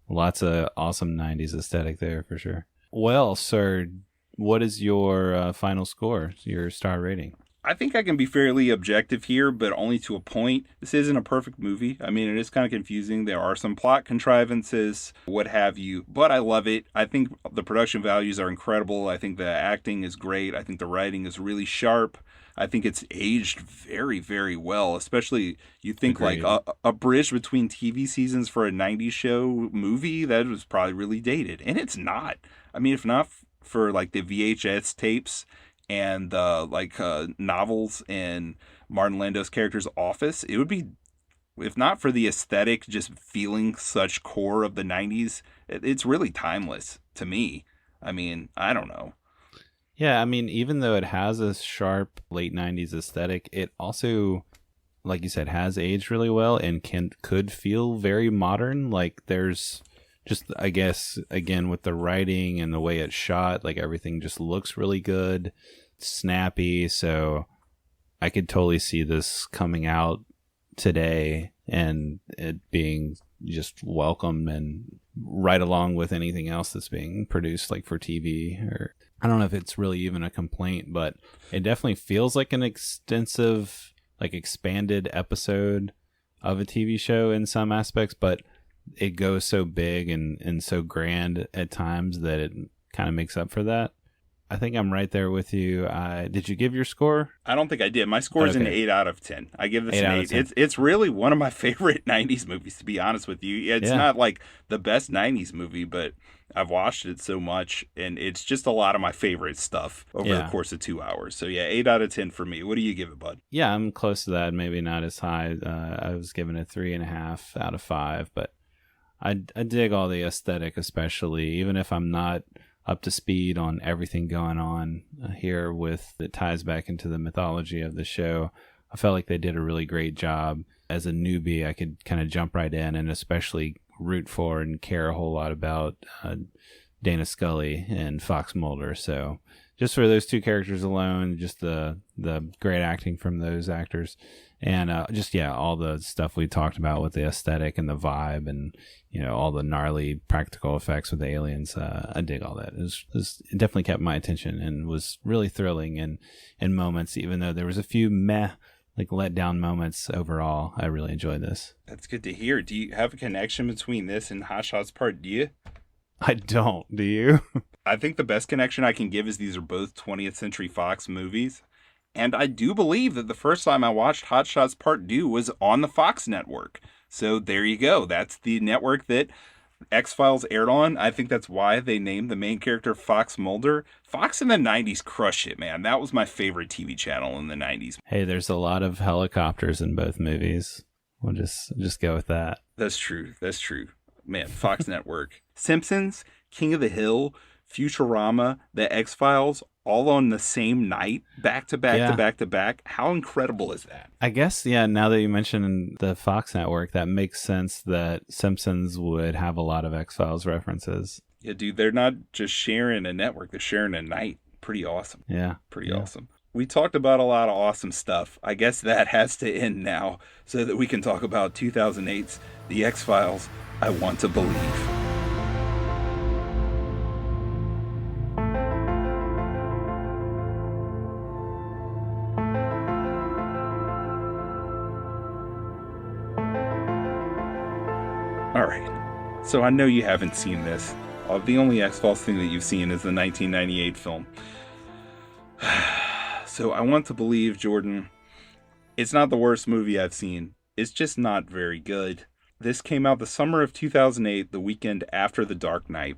Lots of awesome 90s aesthetic there for sure. Well, sir, what is your final score, your star rating? I think I can be fairly objective here, but only to a point. This isn't a perfect movie. I mean, it is kind of confusing. There are some plot contrivances, what have you, but I love it. I think the production values are incredible. I think the acting is great. I think the writing is really sharp. I think it's aged very, very well, especially you think Agreed. Like a bridge between TV seasons for a 90s show movie, that was probably really dated. And it's not. I mean, if not for like the VHS tapes and novels in Martin Landau's character's office, it would be, if not for the aesthetic, just feeling such core of the 90s, it's really timeless to me. I mean, I don't know. Yeah, I mean, even though it has a sharp late 90s aesthetic, it also, like you said, has aged really well and could feel very modern. Like there's just, I guess, again, with the writing and the way it's shot, like everything just looks really good, snappy. So I could totally see this coming out today and it being just welcome and right along with anything else that's being produced like for TV. Or I don't know if it's really even a complaint, but it definitely feels like an extensive, like expanded episode of a TV show in some aspects, but it goes so big and so grand at times that it kind of makes up for that. I think I'm right there with you. Did you give your score? I don't think I did. My score is an 8 out of 10. I give this an 8. It's really one of my favorite 90s movies, to be honest with you. It's not like the best 90s movie, but I've watched it so much, and it's just a lot of my favorite stuff over the course of 2 hours. So, 8 out of 10 for me. What do you give it, bud? Yeah, I'm close to that. Maybe not as high. I was giving it 3.5 out of 5, but I dig all the aesthetic, especially, even if I'm not up to speed on everything going on here with it ties back into the mythology of the show. I felt like they did a really great job. As a newbie, I could kind of jump right in and especially root for and care a whole lot about Dana Scully and Fox Mulder. So just for those two characters alone, just the great acting from those actors, and all the stuff we talked about with the aesthetic and the vibe, and all the gnarly practical effects with the aliens. I dig all that. It definitely kept my attention and was really thrilling in moments, even though there was a few let down moments. Overall, I really enjoyed this. That's good to hear. Do you have a connection between this and Hot Shots Part D? I don't. Do you? I think the best connection I can give is these are both 20th Century Fox movies. And I do believe that the first time I watched Hot Shots Part 2 was on the Fox network. So there you go. That's the network that X-Files aired on. I think that's why they named the main character Fox Mulder. Fox in the 90s crushed it, man. That was my favorite TV channel in the 90s. Hey, there's a lot of helicopters in both movies. We'll just go with that. That's true. Man, Fox Network. Simpsons, King of the Hill, Futurama, The X-Files, all on the same night, back to back to back to back. How incredible is that? I guess, now that you mention the Fox Network, that makes sense that Simpsons would have a lot of X-Files references. Yeah, dude, they're not just sharing a network, they're sharing a night. Pretty awesome. Yeah. Pretty awesome. We talked about a lot of awesome stuff. I guess that has to end now so that we can talk about 2008's The X-Files, I Want to Believe. All right, so I know you haven't seen this. The only X-Files thing that you've seen is the 1998 film. So I Want to Believe, Jordan, it's not the worst movie I've seen. It's just not very good. This came out the summer of 2008, the weekend after The Dark Knight.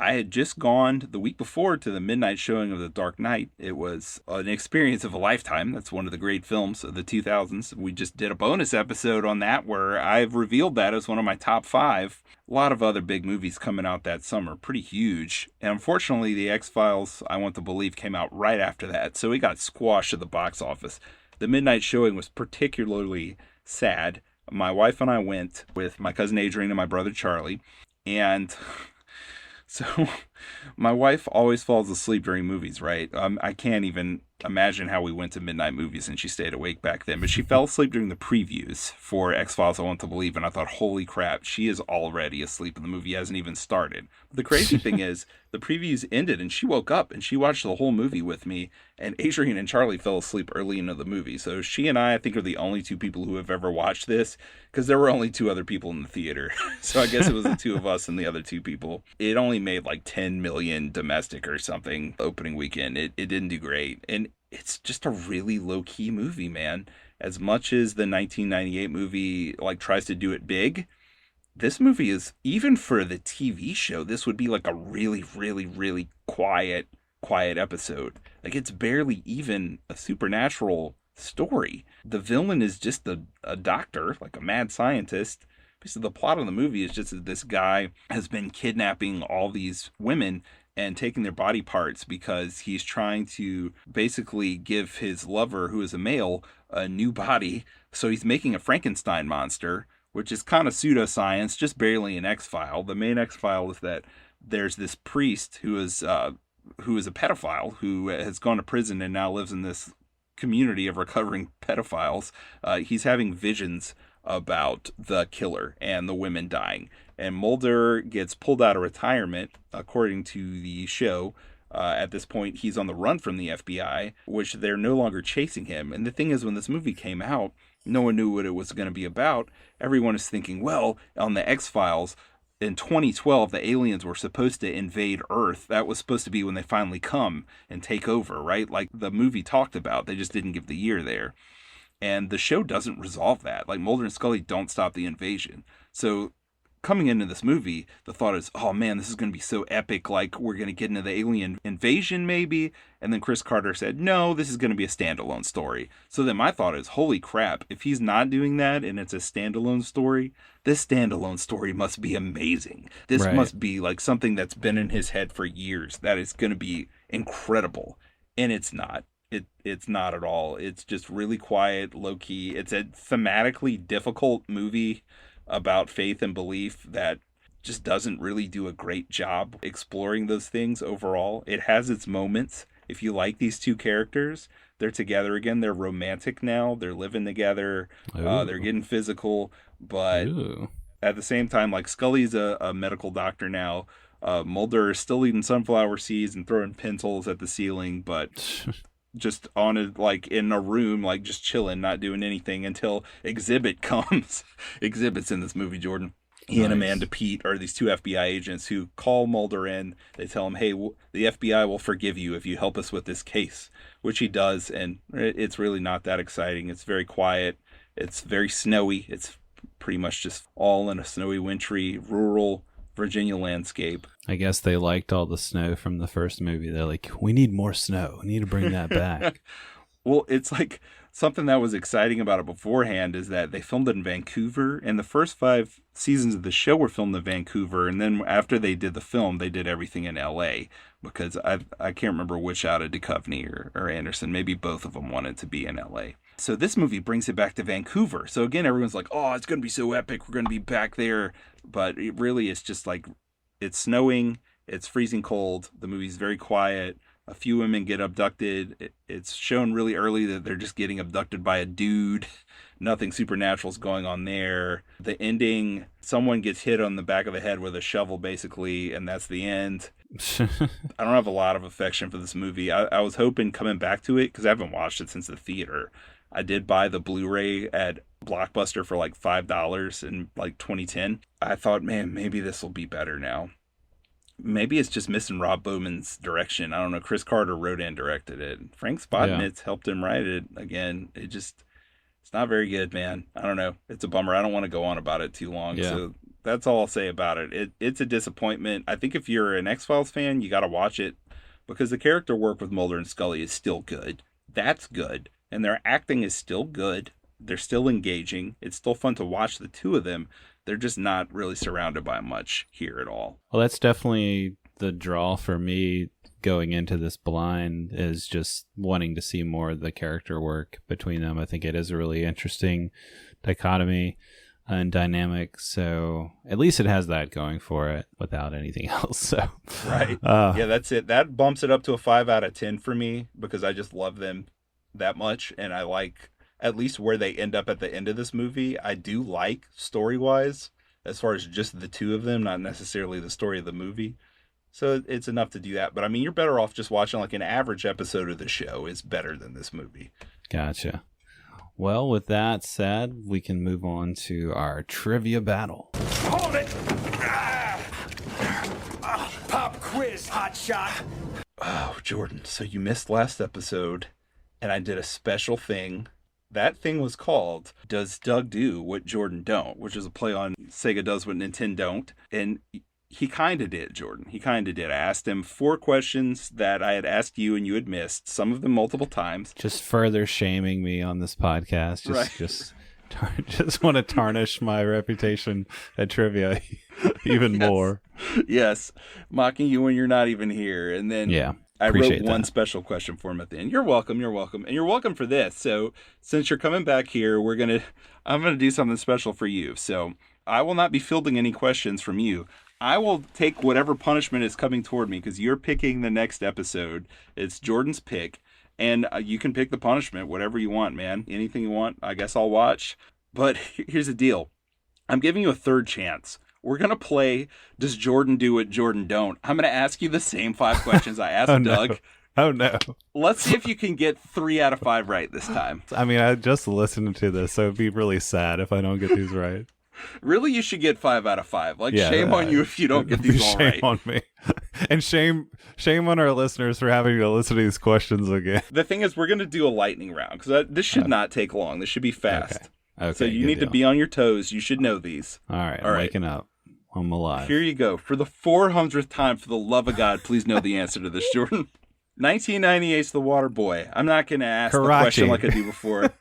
I had just gone the week before to the midnight showing of The Dark Knight. It was an experience of a lifetime. That's one of the great films of the 2000s. We just did a bonus episode on that where I've revealed that as one of my top 5. A lot of other big movies coming out that summer, pretty huge. And unfortunately, the X-Files, I Want to Believe, came out right after that, so it got squashed at the box office. The midnight showing was particularly sad. My wife and I went with my cousin Adrian and my brother Charlie, and so my wife always falls asleep during movies, right? I can't even imagine how we went to midnight movies and she stayed awake back then. But she fell asleep during the previews for X-Files I Want to Believe, and I thought, holy crap, she is already asleep and the movie hasn't even started. But the crazy thing is, the previews ended and she woke up and she watched the whole movie with me, and Adrian and Charlie fell asleep early into the movie. So she and I think, are the only 2 people who have ever watched this, because there were only 2 other people in the theater. So I guess it was the 2 of us and the other 2 people. It only made like 10 million domestic or something opening weekend. It didn't do great. And it's just a really low-key movie, man. As much as the 1998 movie like tries to do it big, this movie is, even for the TV show, this would be like a really, really, really quiet episode. Like, it's barely even a supernatural story. The villain is just a doctor, like a mad scientist. So the plot of the movie is just that this guy has been kidnapping all these women and taking their body parts because he's trying to basically give his lover, who is a male, a new body. So he's making a Frankenstein monster, which is kind of pseudoscience, just barely an X-File. The main X-File is that there's this priest who is a pedophile who has gone to prison and now lives in this community of recovering pedophiles. He's having visions about the killer and the women dying. And Mulder gets pulled out of retirement, according to the show. At this point, he's on the run from the FBI, which they're no longer chasing him. And the thing is, when this movie came out, no one knew what it was going to be about. Everyone is thinking, well, on the X-Files, in 2012, the aliens were supposed to invade Earth. That was supposed to be when they finally come and take over, right? Like the movie talked about. They just didn't give the year there. And the show doesn't resolve that. Like, Mulder and Scully don't stop the invasion. So coming into this movie, the thought is, oh man, this is going to be so epic. Like, we're going to get into the alien invasion maybe. And then Chris Carter said, no, this is going to be a standalone story. So then my thought is, holy crap, if he's not doing that and it's a standalone story, this standalone story must be amazing. This must be like something that's been in his head for years. That is going to be incredible. And it's not. It's not at all. It's just really quiet, low-key. It's a thematically difficult movie about faith and belief that just doesn't really do a great job exploring those things overall. It has its moments. If you like these 2 characters, they're together again. They're romantic now. They're living together. They're getting physical. But at the same time, like, Scully's a medical doctor now. Mulder is still eating sunflower seeds and throwing pencils at the ceiling, but just on it, like in a room, like just chilling, not doing anything until Exhibit comes. Exhibit's in this movie, Jordan. He and Amanda Peet are these 2 FBI agents who call Mulder in. They tell him, hey, the FBI will forgive you if you help us with this case, which he does. And it's really not that exciting. It's very quiet. It's very snowy. It's pretty much just all in a snowy, wintry, rural Virginia landscape. I guess they liked all the snow from the first movie. They're like, we need more snow. We need to bring that back. Well, it's like something that was exciting about it beforehand is that they filmed it in Vancouver, and the first 5 seasons of the show were filmed in Vancouver. And then after they did the film, they did everything in LA, because I can't remember which out of Duchovny or Anderson. Maybe both of them wanted to be in LA. So this movie brings it back to Vancouver. So again, everyone's like, oh, it's going to be so epic. We're going to be back there. But it really is just like, it's snowing. It's freezing cold. The movie's very quiet. A few women get abducted. It's shown really early that they're just getting abducted by a dude. Nothing supernatural's going on there. The ending, someone gets hit on the back of the head with a shovel, basically, and that's the end. I don't have a lot of affection for this movie. I was hoping coming back to it, because I haven't watched it since the theater. I did buy the Blu-ray at Blockbuster for like $5 in like 2010. I thought, man, maybe this will be better now. Maybe it's just missing Rob Bowman's direction. I don't know. Chris Carter wrote and directed it. Frank Spotnitz helped him write it again. It's not very good, man. I don't know. It's a bummer. I don't want to go on about it too long. Yeah. So That's all I'll say about it. It's a disappointment. I think if you're an X-Files fan, you got to watch it because the character work with Mulder and Scully is still good. That's good. And their acting is still good. They're still engaging. It's still fun to watch the two of them. They're just not really surrounded by much here at all. Well, that's definitely the draw for me going into this blind, is just wanting to see more of the character work between them. I think it is a really interesting dichotomy and dynamic. So at least it has that going for it without anything else. So right. Yeah, that's it. That bumps it up to a 5 out of 10 for me because I just love them that much. And I like at least where they end up at the end of this movie. I do like story-wise, as far as just the two of them, not necessarily the story of the movie. So it's enough to do that. But I mean, you're better off just watching like an average episode of the show is better than this movie. Gotcha. Well, with that said, we can move on to our trivia battle. Hold it! Pop quiz, hotshot. Oh, Jordan, so you missed last episode, and I did a special thing. That thing was called Does Doug Do What Jordan Don't, which is a play on Sega Does What Nintendo Don't. And he kind of did, Jordan. He kind of did. I asked him 4 questions that I had asked you and you had missed, some of them multiple times. Just further shaming me on this podcast. Just want to tarnish my reputation at trivia even more. Yes. Mocking you when you're not even here. And then I wrote one special question for him at the end. You're welcome. You're welcome. And you're welcome for this. So since you're coming back here, I'm going to do something special for you. So I will not be fielding any questions from you. I will take whatever punishment is coming toward me because you're picking the next episode. It's Jordan's pick. And you can pick the punishment, whatever you want, man. Anything you want, I guess I'll watch. But here's the deal. I'm giving you a third chance. We're going to play Does Jordan Do What Jordan Don't? I'm going to ask you the same 5 questions I asked Doug. Oh, no. Let's see if you can get 3 out of 5 right this time. I mean, I just listened to this, so it'd be really sad if I don't get these right. Really, you should get 5 out of 5. Shame on you if you don't get these all right. Shame on me. And shame on our listeners for having to listen to these questions again. The thing is, we're going to do a lightning round, because this should not take long. This should be fast. Okay, so you need to be on your toes. You should know these. All right, I'm waking up. I'm alive. Here you go. For the 400th time, for the love of God, please know the answer to this, Jordan. 1998's The Water Boy. I'm not going to ask the question like I do before.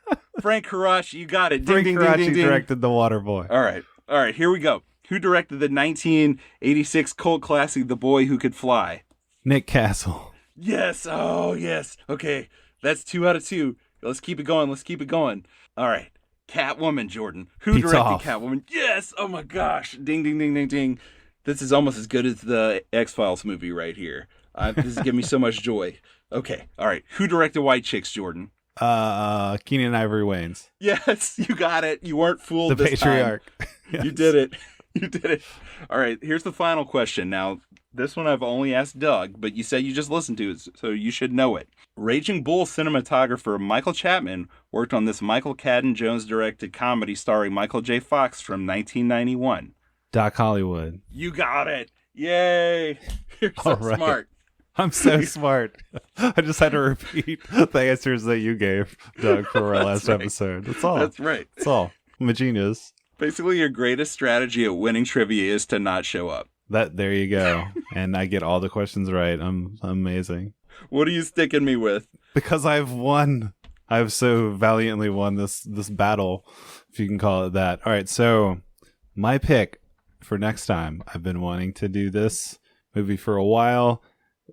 Frank Karachi, you got it. Frank Karachi directed The Water Boy. All right, here we go. Who directed the 1986 cult classic The Boy Who Could Fly? Nick Castle. Yes. Oh, yes. Okay, that's 2 out of 2. Let's keep it going. All right. Catwoman, Jordan. Who directed Catwoman? Yes. Oh, my gosh. Ding, ding, ding, ding, ding. This is almost as good as the X-Files movie right here. This is giving me so much joy. Okay. All right. Who directed White Chicks, Jordan? Keenan Ivory Wayans. Yes, you got it. You weren't fooled the this patriarch. time. Yes. You did it. All right, here's the final question. Now, this one I've only asked Doug, but you said you just listened to it, so you should know it. Raging Bull cinematographer Michael Chapman worked on this Michael Cadden Jones directed comedy starring Michael J. Fox from 1991. Doc Hollywood. You got it. Yay. You're so smart. I'm so smart. I just had to repeat the answers that you gave, Doug, for our last episode. That's all. That's right. That's all. I'm a genius. Basically, your greatest strategy at winning trivia is to not show up. There you go. And I get all the questions right. I'm amazing. What are you sticking me with? Because I've won. I've so valiantly won this battle, if you can call it that. All right, so my pick for next time. I've been wanting to do this movie for a while.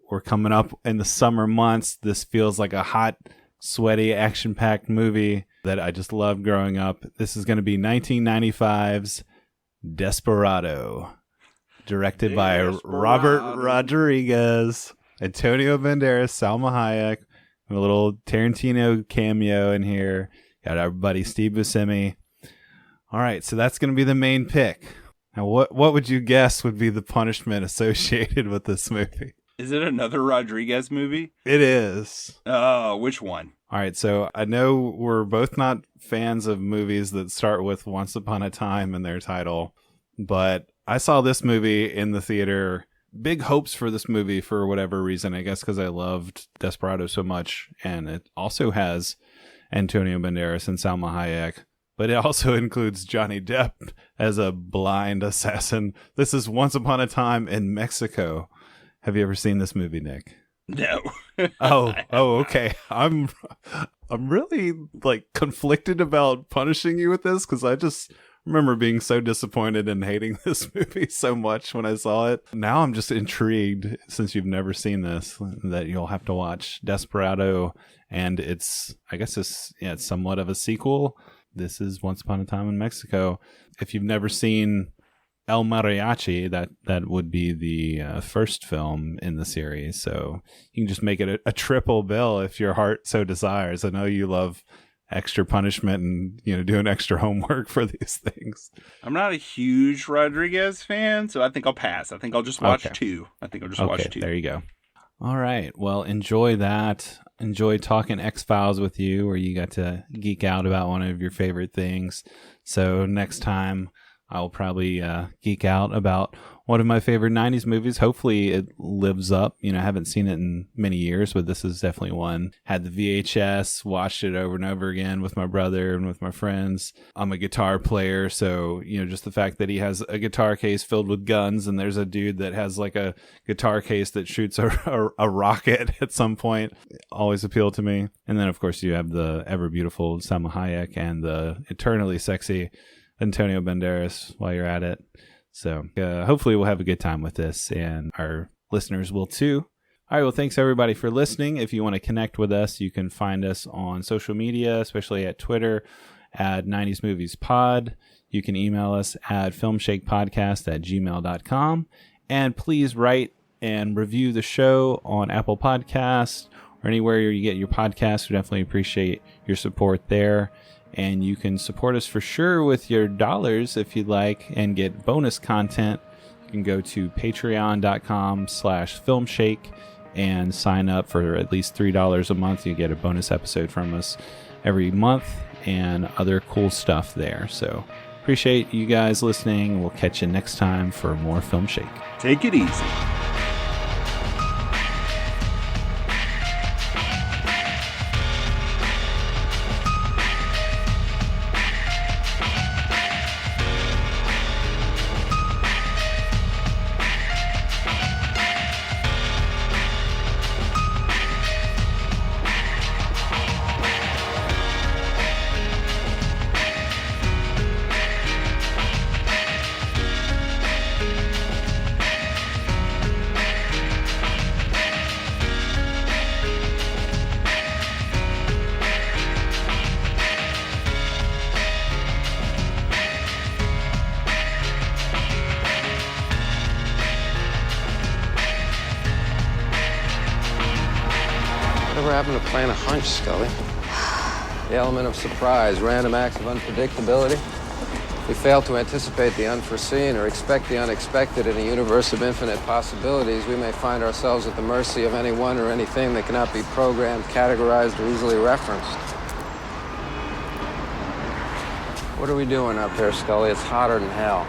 We're coming up in the summer months. This feels like a hot, sweaty, action-packed movie that I just loved growing up. This is going to be 1995's Desperado, directed by Robert Rodriguez, Antonio Banderas, Salma Hayek, a little Tarantino cameo in here. Got our buddy Steve Buscemi. All right, so that's going to be the main pick. Now, what would you guess would be the punishment associated with this movie? Is it another Rodriguez movie? It is. Oh, which one? All right, so I know we're both not fans of movies that start with Once Upon a Time in their title, but I saw this movie in the theater. Big hopes for this movie for whatever reason, I guess because I loved Desperado so much, and it also has Antonio Banderas and Salma Hayek. but it also includes Johnny Depp as a blind assassin. This is Once Upon a Time in Mexico. Have you ever seen this movie, Nick? No. Oh, okay. I'm really like conflicted about punishing you with this because I just remember being so disappointed and hating this movie so much when I saw it. Now I'm just intrigued, since you've never seen this, that you'll have to watch Desperado, and it's somewhat of a sequel. This is Once Upon a Time in Mexico. If you've never seen El Mariachi, that would be the first film in the series. So you can just make it a triple bill if your heart so desires. I know you love extra punishment and doing extra homework for these things. I'm not a huge Rodriguez fan, so I think I'll pass. I think I'll just watch two. Watch two. There you go. All right. Well, enjoy that. Enjoy talking X-Files with you, where you got to geek out about one of your favorite things. So next time I'll probably geek out about one of my favorite 90s movies. Hopefully it lives up. I haven't seen it in many years, but this is definitely one. Had the VHS, watched it over and over again with my brother and with my friends. I'm a guitar player, so, just the fact that he has a guitar case filled with guns and there's a dude that has like a guitar case that shoots a rocket at some point always appealed to me. And then, of course, you have the ever beautiful Salma Hayek and the eternally sexy Antonio Banderas while you're at it. So hopefully we'll have a good time with this, and our listeners will too. All right, well, thanks everybody for listening. If you want to connect with us, you can find us on social media, especially at Twitter at 90s Movies Pod. You can email us at filmshakepodcast@gmail.com. And please write and review the show on Apple Podcasts or anywhere you get your podcasts. We definitely appreciate your support there. And you can support us for sure with your dollars if you'd like and get bonus content. You can go to patreon.com/filmshake and sign up for at least $3 a month. You get a bonus episode from us every month and other cool stuff there. So appreciate you guys listening. We'll catch you next time for more Film Shake. Take it easy. Whatever happened to playing a hunch, Scully? The element of surprise, random acts of unpredictability. If we fail to anticipate the unforeseen or expect the unexpected in a universe of infinite possibilities, we may find ourselves at the mercy of anyone or anything that cannot be programmed, categorized, or easily referenced. What are we doing up here, Scully? It's hotter than hell.